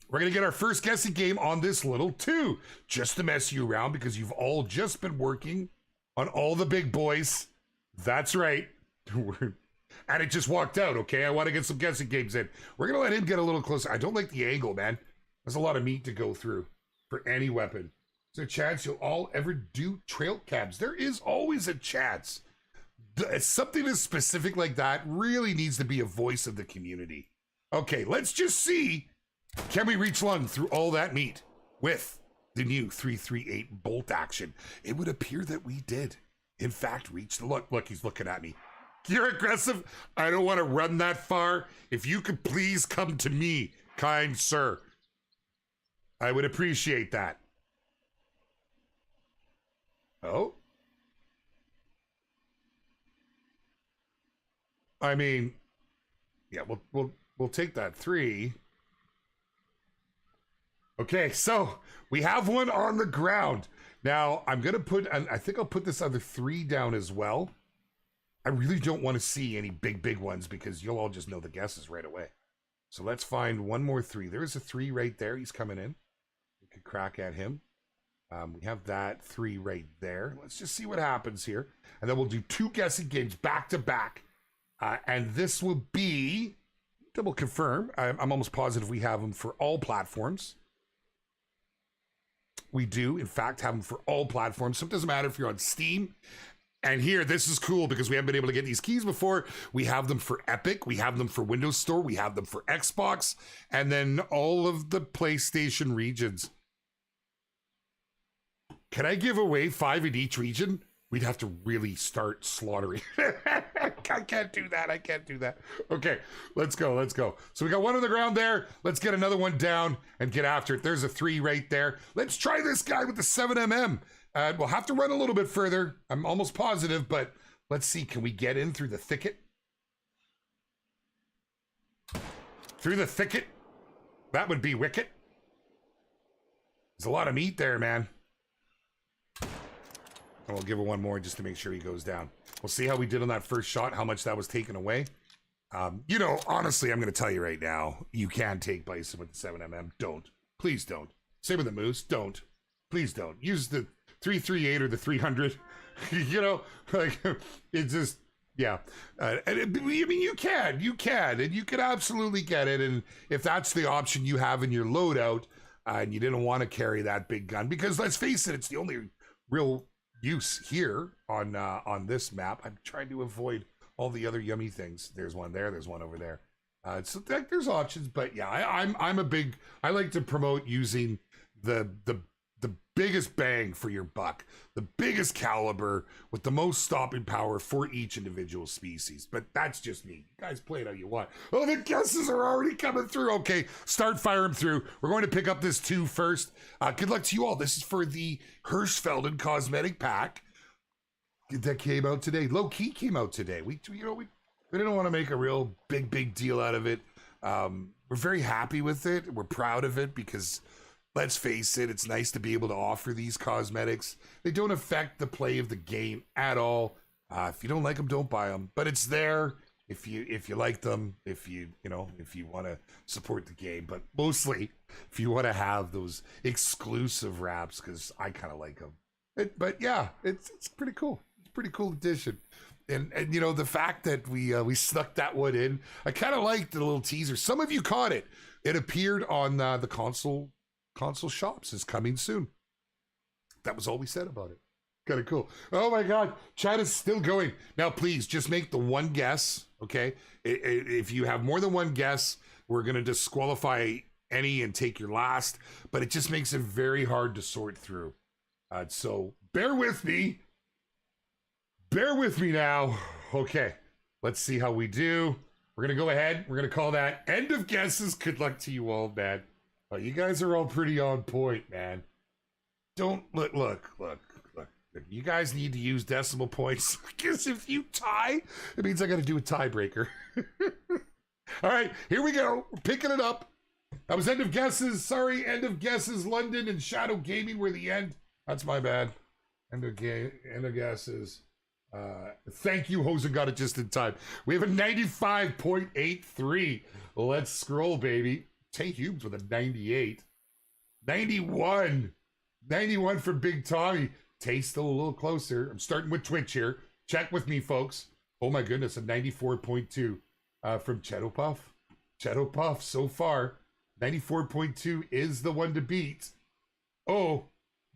We're going to get our first guessing game on this little two, just to mess you around because you've all just been working on all the big boys. That's right. And it just walked out, okay? I want to get some guessing games in. We're going to let him get a little closer. I don't like the angle, man. There's a lot of meat to go through for any weapon. Is there a chance you'll all ever do trail cabs? There is always a chance. Something as specific like that really needs to be a voice of the community. Okay, let's just see. Can we reach lung through all that meat with the new 338 bolt action? It would appear that we did, in fact, reach the lung. Look, he's looking at me. You're aggressive. I don't want to run that far. If you could please come to me, kind sir. I would appreciate that. Oh. I mean, yeah, we'll take that 3. Okay, so we have one on the ground. Now, I'm going to put, I think I'll put this other 3 down as well. I really don't want to see any big ones because you'll all just know the guesses right away. So let's find one more 3. There's a 3 right there. He's coming in. We could crack at him. We have that 3 right there. Let's just see what happens here. And then we'll do 2 guessing games back to back. And this will be, double confirm, I'm almost positive we have them for all platforms. We do, in fact, have them for all platforms. So it doesn't matter if you're on Steam. And here, this is cool because we haven't been able to get these keys before. We have them for Epic. We have them for Windows Store. We have them for Xbox. And then all of the PlayStation regions. Can I give away 5 in each region? We'd have to really start slaughtering. I can't do that. I can't do that. Okay, let's go. Let's go. So we got one on the ground there. Let's get another one down and get after it. There's a 3 right there. Let's try this guy with the 7mm. We'll have to run a little bit further. I'm almost positive, but let's see. Can we get in through the thicket? Through the thicket? That would be wicked. There's a lot of meat there, man. And we'll give it one more just to make sure he goes down. We'll see how we did on that first shot, how much that was taken away. You know, honestly, I'm going to tell you right now, you can take bison with the 7mm. Don't. Please don't. Same with the moose. Don't. Please don't. Use the 338 or the 300. You know, like, it's just, yeah. I mean, you can, and you can absolutely get it. And if that's the option you have in your loadout, and you didn't want to carry that big gun, because let's face it, it's the only real use here on this map. I'm trying to avoid all the other yummy things. There's one there. There's one over there. So there's options, but yeah, I like to promote using the biggest bang for your buck, the biggest caliber with the most stopping power for each individual species. But that's just me. You guys play it how you want. Oh, the guesses are already coming through. Okay, start firing through. We're going to pick up this 2 first. Good luck to you all. This is for the Hirschfelden cosmetic pack that came out today. Low key came out today. We didn't want to make a real big deal out of it. We're very happy with it. We're proud of it because, let's face it, it's nice to be able to offer these cosmetics. They don't affect the play of the game at all. If you don't like them, don't buy them. But it's there if you like them, if you want to support the game. But mostly, if you want to have those exclusive wraps, because I kind of like them. But yeah, it's pretty cool. It's a pretty cool addition. And you know, the fact that we snuck that one in, I kind of liked the little teaser. Some of you caught it. It appeared on the console shops. Is coming soon. That was all we said about it. Kind of cool. Oh my God, chat is still going. Now, please just make the one guess. Okay, if you have more than one guess, we're gonna disqualify any and take your last, but it just makes it very hard to sort through. So bear with me. Bear with me now. Okay, let's see how we do. We're going to go ahead. We're going to call that end of guesses. Good luck to you all, man. Oh, you guys are all pretty on point, man. Don't look. You guys need to use decimal points, because if you tie, it means I got to do a tiebreaker. All right, here we go. We're picking it up. That was end of guesses. Sorry, end of guesses. London and Shadow Gaming were the end. That's my bad. End of guesses. Thank you, Hosen got it just in time. We have a 95.83. Let's scroll, baby. Tay Humes with a 98. 91. 91 for Big Tommy. Tay's still a little closer. I'm starting with Twitch here. Check with me, folks. Oh my goodness, a 94.2 from Cheto Puff. Cheto Puff, so far, 94.2 is the one to beat. Oh,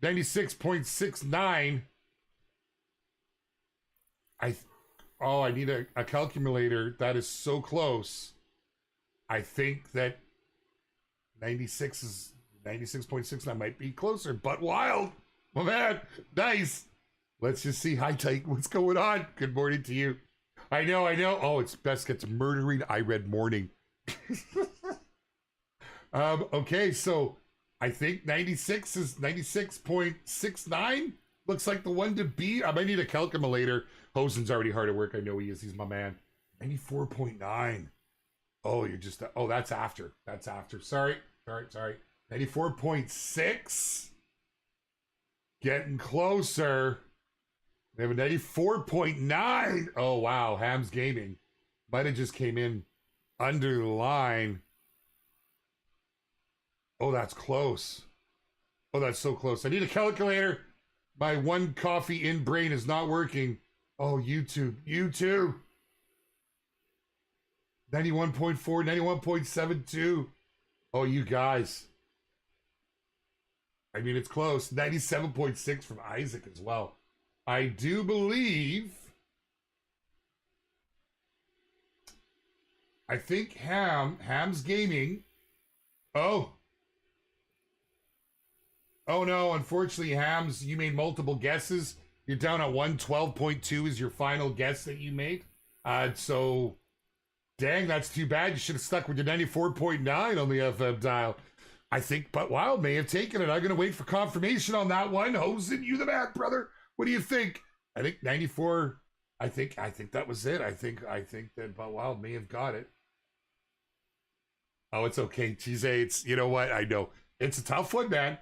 96.69. I need a calculator. That is so close. I think that 96.69 might be closer, but wild. Oh man, nice. Let's just see. Hi, Tyke. What's going on? Good morning to you. I know. Oh, it's best gets murdering. I read morning. Okay, so I think 96 is 96.69. Looks like the one to beat. I might need a calculator. Hosen's already hard at work. I know he is. He's my man. 94.9. Oh, you're just... Oh, that's after. That's after. Sorry. 94.6. Getting closer. We have a 94.9. Oh, wow. Hams Gaming. Might have just came in under the line. Oh, that's close. Oh, that's so close. I need a calculator. My one coffee in brain is not working. Oh, YouTube. 91.4, 91.72. Oh, you guys. I mean, it's close. 97.6 from Isaac as well. I do believe... I think Hams Gaming... Oh no, unfortunately, Hams, you made multiple guesses. You're down at 112.2 is your final guess that you made. So, dang, that's too bad. You should have stuck with your 94.9 on the FM dial. I think But Wild may have taken it. I'm going to wait for confirmation on that one. Hosen, you the man, brother. What do you think? I think 94. I think that was it. I think that But Wild may have got it. Oh, it's okay, Cheese. It's, you know what? I know. It's a tough one, man.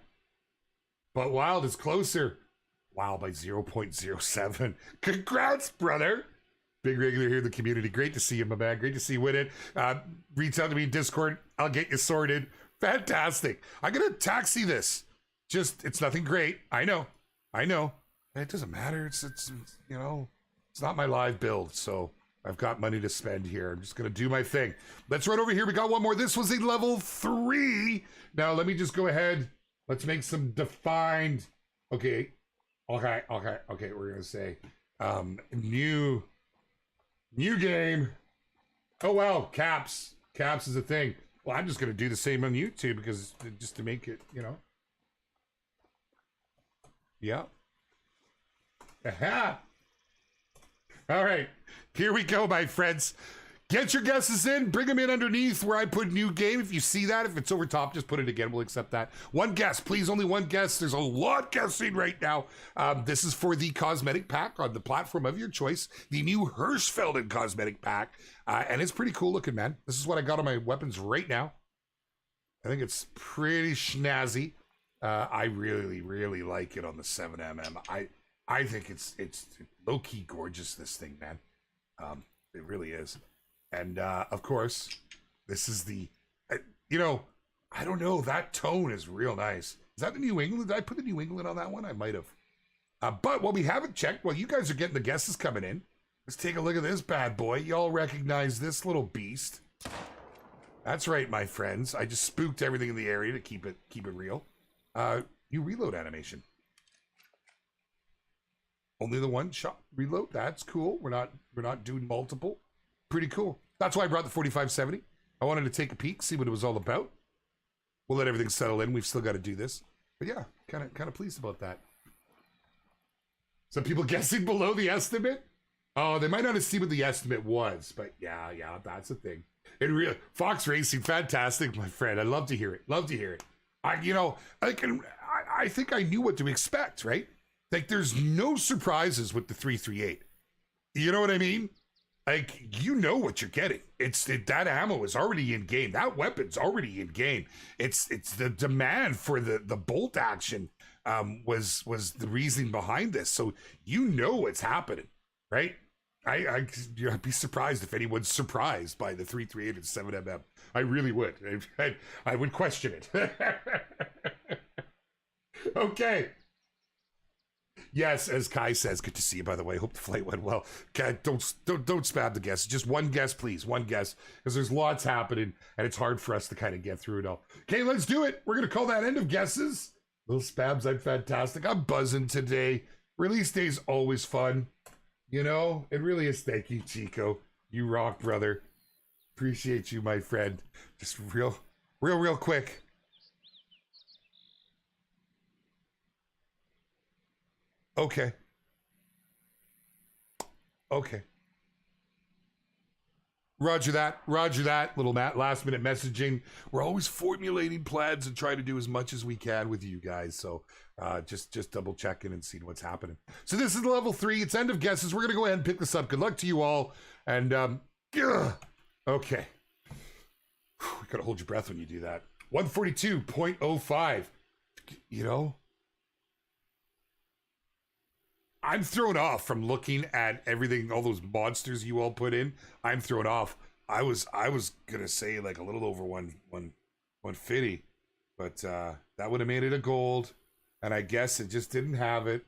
But Wild is closer. Wow, by 0.07. Congrats, brother. Big regular here in the community. Great to see you, my man. Great to see you win it. Reach out to me in Discord. I'll get you sorted. Fantastic. I'm going to taxi this. It's nothing great. I know. It doesn't matter. It's you know, it's not my live build, so I've got money to spend here. I'm just going to do my thing. Let's run over here. We got one more. This was a level 3. Now, let me just go ahead. Let's make some defined. Okay. We're going to say new game. Oh, wow. Caps is a thing. Well, I'm just going to do the same on YouTube because just to make it, you know. Yeah. Aha. All right. Here we go, my friends. Get your guesses in. Bring them in underneath where I put new game. If you see that, if it's over top, just put it again. We'll accept that. One guess, please. Only one guess. There's a lot guessing right now. This is for the cosmetic pack on the platform of your choice. The new Hirschfelden cosmetic pack. And it's pretty cool looking, man. This is what I got on my weapons right now. I think it's pretty snazzy. I really, really like it on the 7mm. I think it's low-key gorgeous, this thing, man. It really is. And, of course, this is the, you know, I don't know. That tone is real nice. Is that the New England? Did I put the New England on that one? I might have. But what we haven't checked, well, you guys are getting the guesses coming in. Let's take a look at this bad boy. Y'all recognize this little beast. That's right, my friends. I just spooked everything in the area to keep it real. New reload animation. Only the one shot reload. That's cool. We're not doing multiple. Pretty cool. That's why I brought the 4570. I wanted to take a peek, see what it was all about. We'll let everything settle in. We've still got to do this. But yeah, kind of pleased about that. Some people guessing below the estimate. Oh, they might not have seen what the estimate was, but yeah, that's the thing. In real Fox Racing, fantastic, my friend. I'd love to hear it. Love to hear it. I think I knew what to expect, right? Like, there's no surprises with the 338. You know what I mean? Like, you know what you're getting. That ammo is already in game. That weapon's already in game. It's the demand for the bolt action was the reasoning behind this. So you know what's happening, right? I'd be surprised if anyone's surprised by the 338 and 7mm. I really would. I would question it. Okay. Yes, as Kai says, good to see you, by the way. Hope the flight went well. Okay, don't spam the guess. Just one guess, please. One guess. Because there's lots happening, and it's hard for us to kind of get through it all. Okay, let's do it. We're going to call that end of guesses. Little spams, I'm fantastic. I'm buzzing today. Release day's always fun. You know, it really is. Thank you, Chico. You rock, brother. Appreciate you, my friend. Just real quick. Okay. Roger that, little Matt. Last minute messaging. We're always formulating plans and trying to do as much as we can with you guys. So just double checking and seeing what's happening. So this is level 3. It's end of guesses. We're going to go ahead and pick this up. Good luck to you all. And okay. You got to hold your breath when you do that. 142.05. You know, I'm thrown off from looking at everything, all those monsters you all put in. I'm thrown off. I was gonna say like a little over 150, but that would have made it a gold, and I guess it just didn't have it.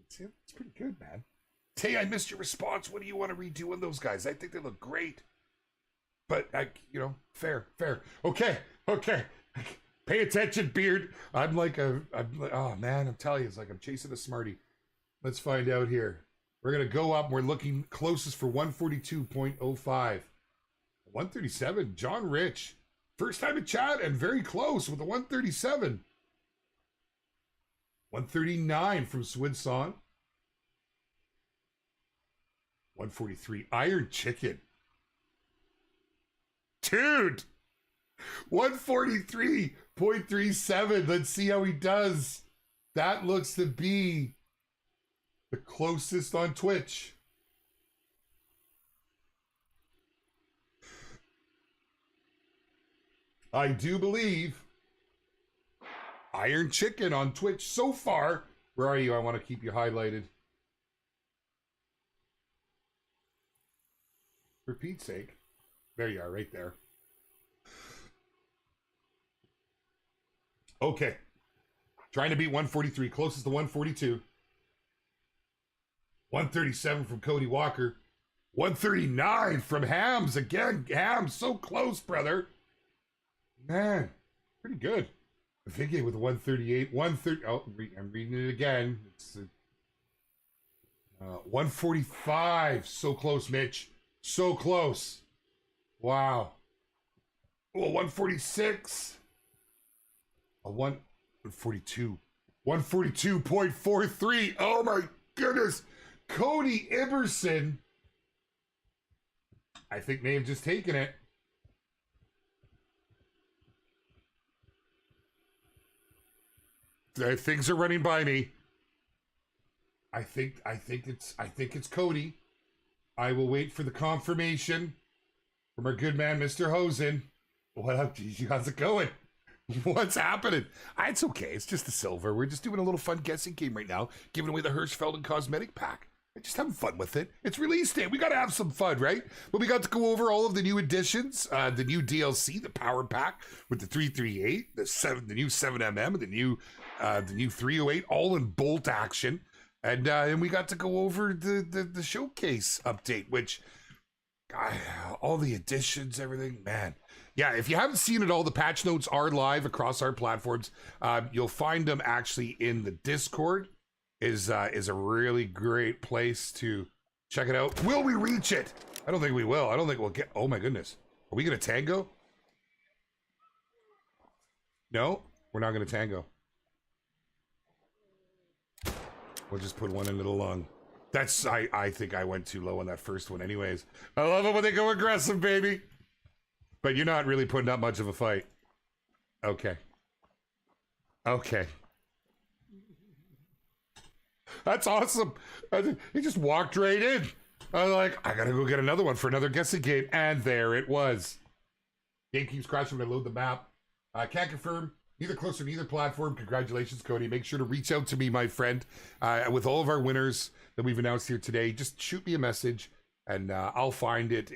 It's pretty good, man. Tay, I missed your response. What do you want to redo on those guys? I think they look great, but fair. Okay. Pay attention, Beard. Oh man, I'm telling you, it's like I'm chasing a Smartie. Let's find out here. We're going to go up. We're looking closest for 142.05. 137, John Rich. First time in chat and very close with a 137. 139 from Swidson. 143, Iron Chicken. Dude! 143.37. Let's see how he does. That looks to be the closest on Twitch. I do believe Iron Chicken on Twitch so far. Where are you? I want to keep you highlighted. For Pete's sake. There you are, right there. Okay. Trying to beat 143. Closest to 142. 137 from Cody Walker. 139 from Hams. Again, Hams, so close, brother. Man, pretty good. Vicky with 138. 130. Oh, I'm reading it again. It's 145. So close, Mitch. So close. Wow. Well, 146. 142. 142.43. Oh my goodness. Cody Iverson, I think, may have just taken it. Things are running by me. I think it's Cody. I will wait for the confirmation from our good man, Mr. Hosen. What up, Gigi? How's it going? What's happening? It's okay. It's just the silver. We're just doing a little fun guessing game right now, giving away the Hirschfelden cosmetic pack. Just having fun with it. It's release day. We got to have some fun, right? But we got to go over all of the new additions, the new DLC, the power pack with the 338, the new 7mm, and the new 308, all in bolt action, and we got to go over the showcase update, which all the additions, everything, man. Yeah, if you haven't seen it all, the patch notes are live across our platforms. You'll find them actually in the Discord. Is a really great place to check it out. Will we reach it? I don't think we will. I don't think we'll get... Oh my goodness. Are we gonna tango? No, we're not going to tango. We'll just put one into the lung. That's, I think I went too low on that first one anyways. I love it when they go aggressive, baby. But you're not really putting up much of a fight. Okay. Okay. That's awesome. He just walked right in. I was like, I gotta go get another one for another guessing game. And there it was. Game keeps crashing when I load the map. Can't confirm. Neither closer, neither platform. Congratulations, Cody. Make sure to reach out to me, my friend. With all of our winners that we've announced here today, just shoot me a message and I'll find it.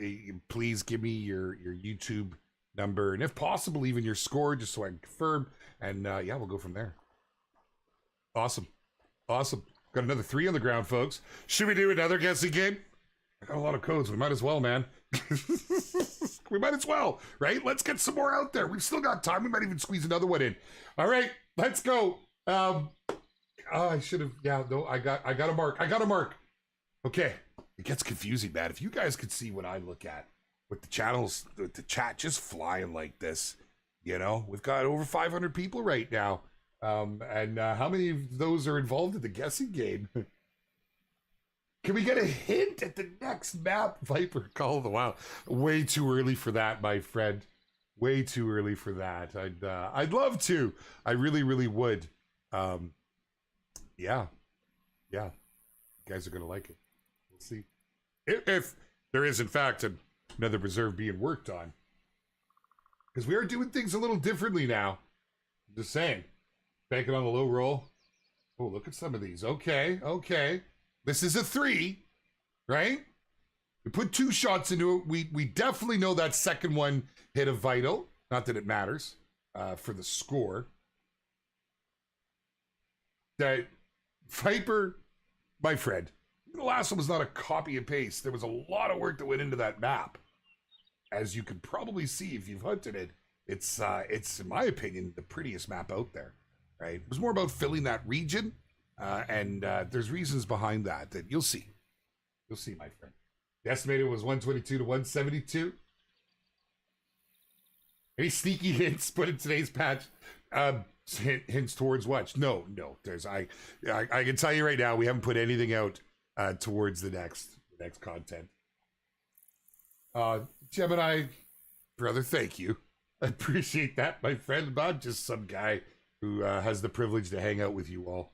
Please give me your YouTube number and if possible, even your score, just so I can confirm. And yeah, we'll go from there. Awesome. Awesome. Got another 3 on the ground, folks. Should we do another guessing game? I got a lot of codes. We might as well, man. We might as well, right? Let's get some more out there. We've still got time. We might even squeeze another one in. All right, let's go. I should have. Yeah, no, I got a mark. I got a mark. Okay, it gets confusing, man. If you guys could see what I look at with the channels, the chat just flying like this, you know, we've got over 500 people right now. And how many of those are involved in the guessing game? Can we get a hint at the next map? Viper Call of the Wild. Way too early for that, my friend. Way too early for that. I'd love to. I really, really would. Yeah. Yeah. You guys are going to like it. We'll see. If there is, in fact, another reserve being worked on. Because we are doing things a little differently now. I'm just saying. Banking on the low roll. Oh, look at some of these. Okay, okay. This is a 3, right? We put 2 shots into it. We definitely know that second one hit a vital. Not that it matters for the score. That Viper, my friend, the last one was not a copy and paste. There was a lot of work that went into that map. As you can probably see if you've hunted it, it's in my opinion, the prettiest map out there. Right? It was more about filling that region. And there's reasons behind that you'll see. You'll see, my friend. The estimated was 122 to 172. Any sneaky hints put in today's patch? Hints towards what? No. There's I can tell you right now, we haven't put anything out towards the next content. Gemini, brother, thank you. I appreciate that, my friend. I'm not just some guy who has the privilege to hang out with you all.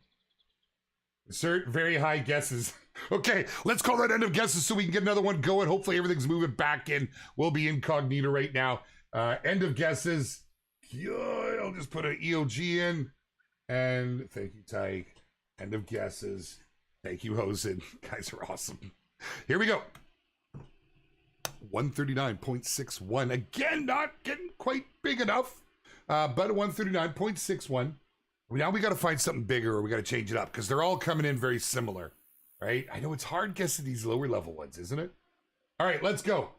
Insert very high guesses. Okay, let's call that end of guesses so we can get another one going. Hopefully everything's moving back in. We'll be incognito right now. End of guesses. I'll just put an EOG in. And thank you, Tyke. End of guesses. Thank you, Hosen. Guys are awesome. Here we go. 139.61. Again, not getting quite big enough. But 139.61. Now we got to find something bigger or we got to change it up because they're all coming in very similar, right? I know it's hard guessing these lower level ones, isn't it? All right, let's go.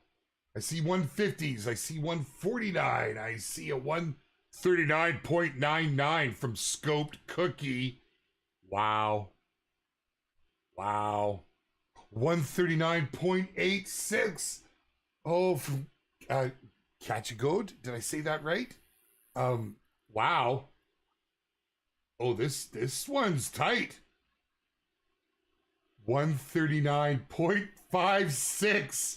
I see 150s. I see 149. I see a 139.99 from Scoped Cookie. Wow. Wow. 139.86. Oh, from Catch a Goat. Did I say that right? Wow. Oh, this one's tight. 139.56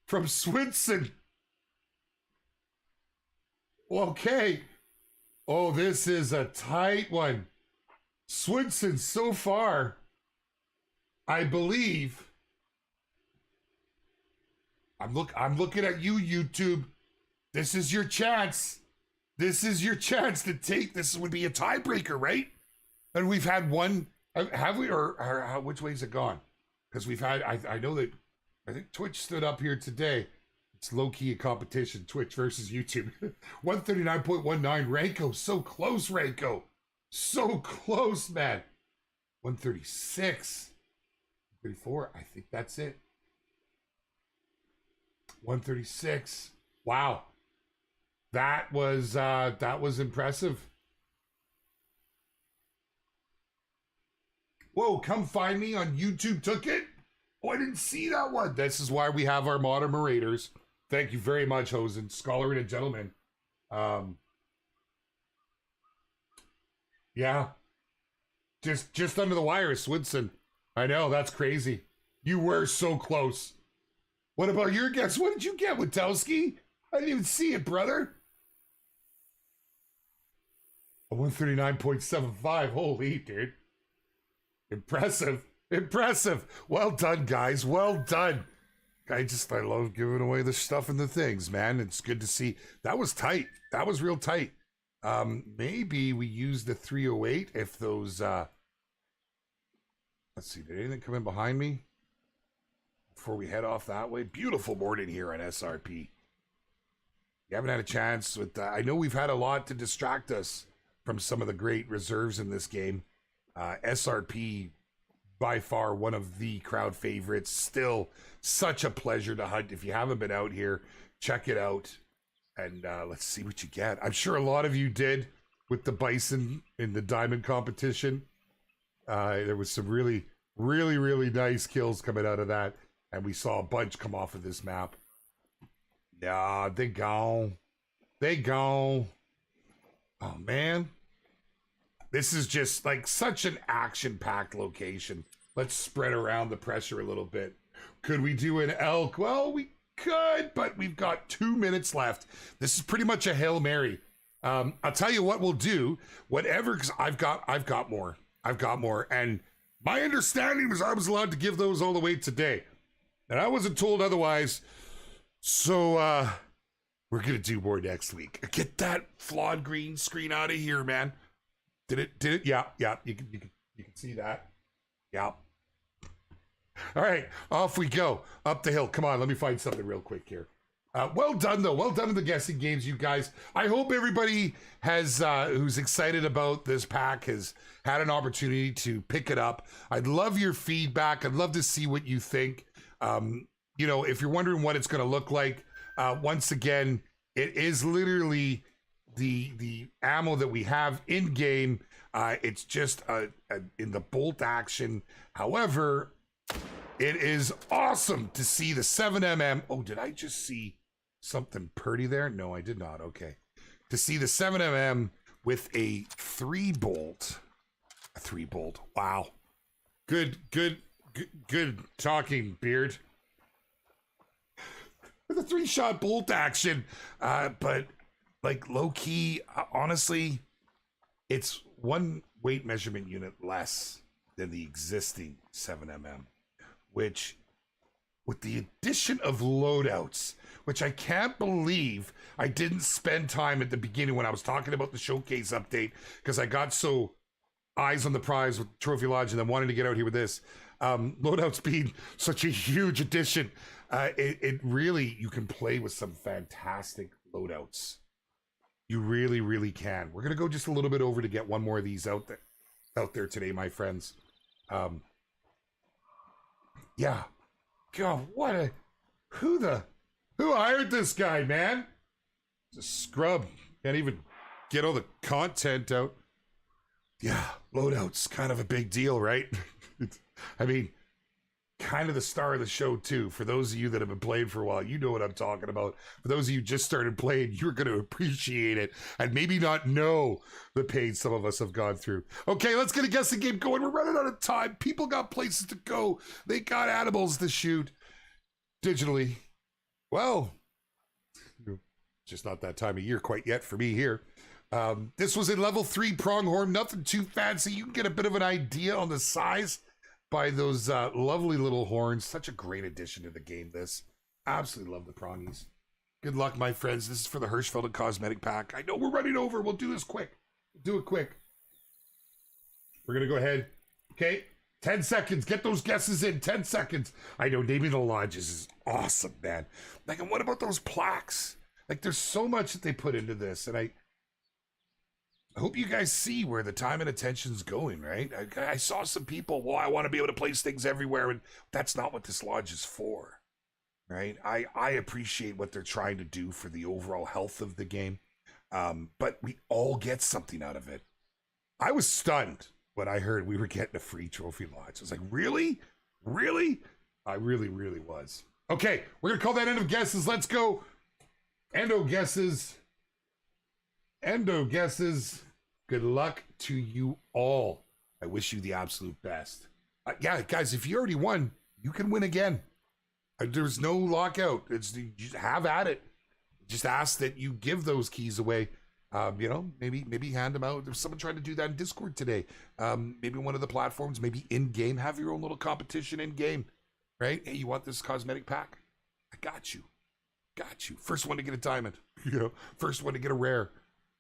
from Swinson. Okay. Oh, this is a tight one. Swinson so far, I believe. I'm looking at you, YouTube. This is your chance. This is your chance to take. This would be a tiebreaker, right? And we've had one. Have we? Or which way's it gone? Because we've had. I know that. I think Twitch stood up here today. It's low key a competition. Twitch versus YouTube. 139.19. Ranko, so close. Ranko, so close, man. 136. 34. I think that's it. 136. Wow. That was impressive. Whoa, come find me on YouTube took it? Oh, I didn't see that one. This is why we have our moderators. Thank you very much, Hosen. Scholar and a gentleman. Yeah. Just under the wire, Swinson. I know, that's crazy. You were so close. What about your guess? What did you get, Witowski? I didn't even see it, brother. A 139.75. Holy, dude. Impressive. Impressive. Well done, guys. Well done. I love giving away the stuff and the things, man. It's good to see. That was tight. That was real tight. Maybe we use the 308 if those, let's see, did anything come in behind me before we head off that way? Beautiful morning here on SRP. You haven't had a chance with, I know we've had a lot to distract us from some of the great reserves in this game. SRP, by far one of the crowd favorites. Still such a pleasure to hunt. If you haven't been out here, check it out. And let's see what you get. I'm sure a lot of you did with the bison in the diamond competition. There was some really nice kills coming out of that. And we saw a bunch come off of this map. Yeah, they gone. They gone. Oh, man. This is just like such an action-packed location. Let's spread around the pressure a little bit. Could we do an elk? Well, we could, but we've got 2 minutes left. This is pretty much a Hail Mary. I'll tell you what we'll do. Whatever, because I've got more. I've got more. And my understanding was I was allowed to give those all the way today. And I wasn't told otherwise. So, we're going to do more next week. Get that flawed green screen out of here, man. Did it? Yeah. You can see that. Yeah. All right, off we go. Up the hill. Come on, let me find something real quick here. Well done, though. Well done in the guessing games, you guys. I hope everybody has, who's excited about this pack, has had an opportunity to pick it up. I'd love your feedback. I'd love to see what you think. You know, if you're wondering what it's going to look like, once again, it is literally the ammo that we have in game. It's just in the bolt action. However, it is awesome to see the 7mm. Oh, did I just see something pretty there? No, I did not. Okay. To see the 7mm with a 3-bolt. A 3-bolt. Wow. Good talking, Beard. With a 3-shot bolt action. But like low-key, honestly, it's 1 weight measurement unit less than the existing 7mm, which with the addition of loadouts, which I can't believe I didn't spend time at the beginning when I was talking about the showcase update, because I got so eyes on the prize with Trophy Lodge and then wanting to get out here with this. Loadouts being such a huge addition, it really, you can play with some fantastic loadouts. You really can. We're gonna go just a little bit over to get one more of these out there today, my friends. Yeah. God, who hired this guy, man? It's a scrub. Can't even get all the content out. Yeah, loadout's kind of a big deal, right? I mean, kind of the star of the show too. For those of you that have been playing for a while, you know what I'm talking about. For those of you who just started playing, you're going to appreciate it and maybe not know the pain some of us have gone through. Okay, let's get a guessing game going. We're running out of time. People got places to go. They got animals to shoot digitally. Well, just not that time of year quite yet for me here. This was a level 3 pronghorn, nothing too fancy. You can get a bit of an idea on the size by those lovely little horns. Such a great addition to the game, this. Absolutely love the prongies. Good luck, my friends. This is for the Hirschfelden cosmetic pack. I know we're running over. We'll do this quick. Do it quick. We're going to go ahead. Okay, 10 seconds. Get those guesses in. 10 seconds. I know naming the lodges is awesome, man. Like, and what about those plaques? Like, there's so much that they put into this, and I hope you guys see where the time and attention's going, right? I saw some people, well, I want to be able to place things everywhere, and that's not what this lodge is for, right? I appreciate what they're trying to do for the overall health of the game, but we all get something out of it. I was stunned when I heard we were getting a free trophy lodge. I was like, really? Really? I really was. Okay, we're going to call that end of guesses. Let's go. Endo guesses. Good luck to you all. I wish you the absolute best. Yeah, guys, if you already won, you can win again. There's no lockout. It's you just have at it. Just ask that you give those keys away. Maybe hand them out. There's someone trying to do that in Discord today. Maybe one of the platforms, maybe in game, have your own little competition in game, right? Hey, you want this cosmetic pack? I got you. First one to get a diamond. First one to get a rare.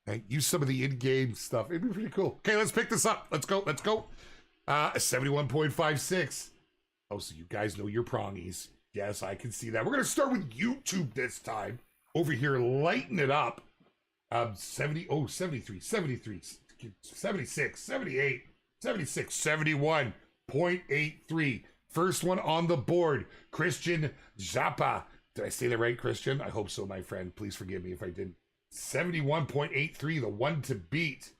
Right? Use some of the in-game stuff. It'd be pretty cool. Okay, let's pick this up. Let's go. 71.56. Oh, so you guys know your prongies. Yes, I can see that. We're going to start with YouTube this time. Over here, lighten it up. 73, 76, 78, 76, 71.83. First one on the board, Christian Zappa. Did I say that right, Christian? I hope so, my friend. Please forgive me if I didn't. 71.83, the one to beat.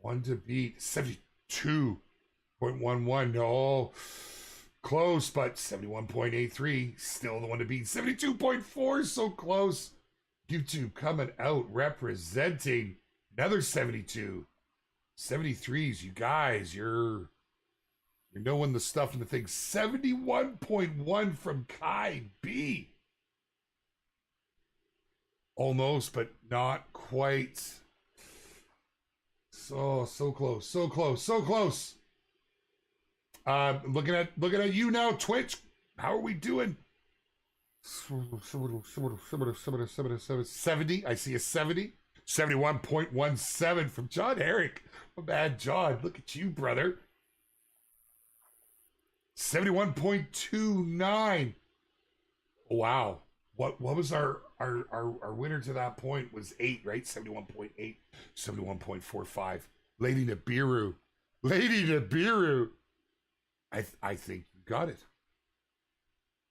72.11. No. Close, but 71.83. Still the one to beat. 72.4, so close. YouTube coming out representing another 72. 73s, you guys, you're knowing the stuff and the thing. 71.1 from Kai B. Almost, but not quite. So close. Looking at you now, Twitch. How are we doing? 70. I see a 70. 71.17 from John Herrick. My bad, John. Look at you, brother. 71.29. Wow. What was our winner to that point was 8, right? 71.8, 71.45. Lady Nibiru. I think you got it.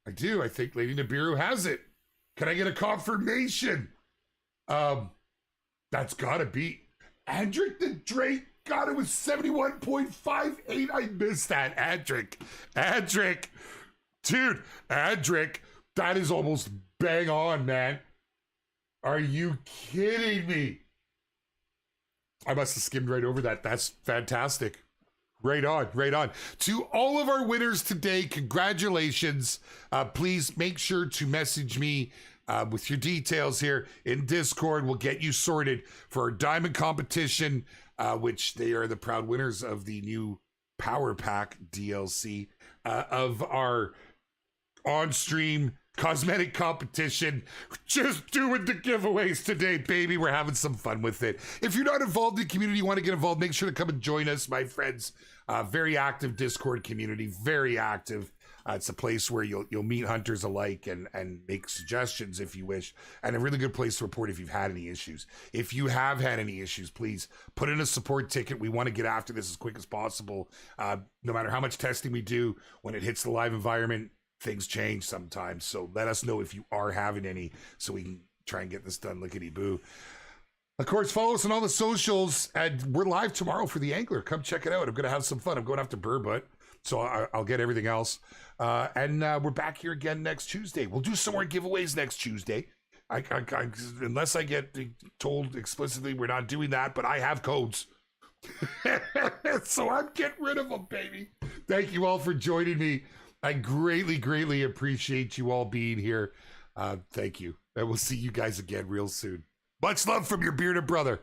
I do. I think Lady Nibiru has it. Can I get a confirmation? That's gotta be Andric the Drake. God, it was 71.58. I missed that. Andric. Dude, Andric. That is almost bang on, man. Are you kidding me? I must have skimmed right over that. That's fantastic. Right on. To all of our winners today, congratulations. Please make sure to message me with your details here in Discord. We'll get you sorted for our diamond competition, which they are the proud winners of the new Power Pack DLC of our on-stream cosmetic competition. Just doing the giveaways today, baby. We're having some fun with it. If you're not involved in the community, you want to get involved, make sure to come and join us, my friends. Very active Discord community, very active. It's a place where you'll meet hunters alike and make suggestions if you wish, and a really good place to report if you've had any issues. If you have had any issues, please put in a support ticket. We want to get after this as quick as possible. No matter how much testing we do, when it hits the live environment, things change sometimes. So let us know if you are having any, so we can try and get this done lickety-boo. Of course, follow us on all the socials, and we're live tomorrow for the Angler. Come check it out. I'm going to have some fun. I'm going after Burbot, so I'll get everything else. And we're back here again next Tuesday. We'll do some more giveaways next Tuesday. Unless I get told explicitly we're not doing that, but I have codes. So I'm getting rid of them, baby. Thank you all for joining me. I greatly appreciate you all being here. Thank you. And we'll see you guys again real soon. Much love from your bearded brother.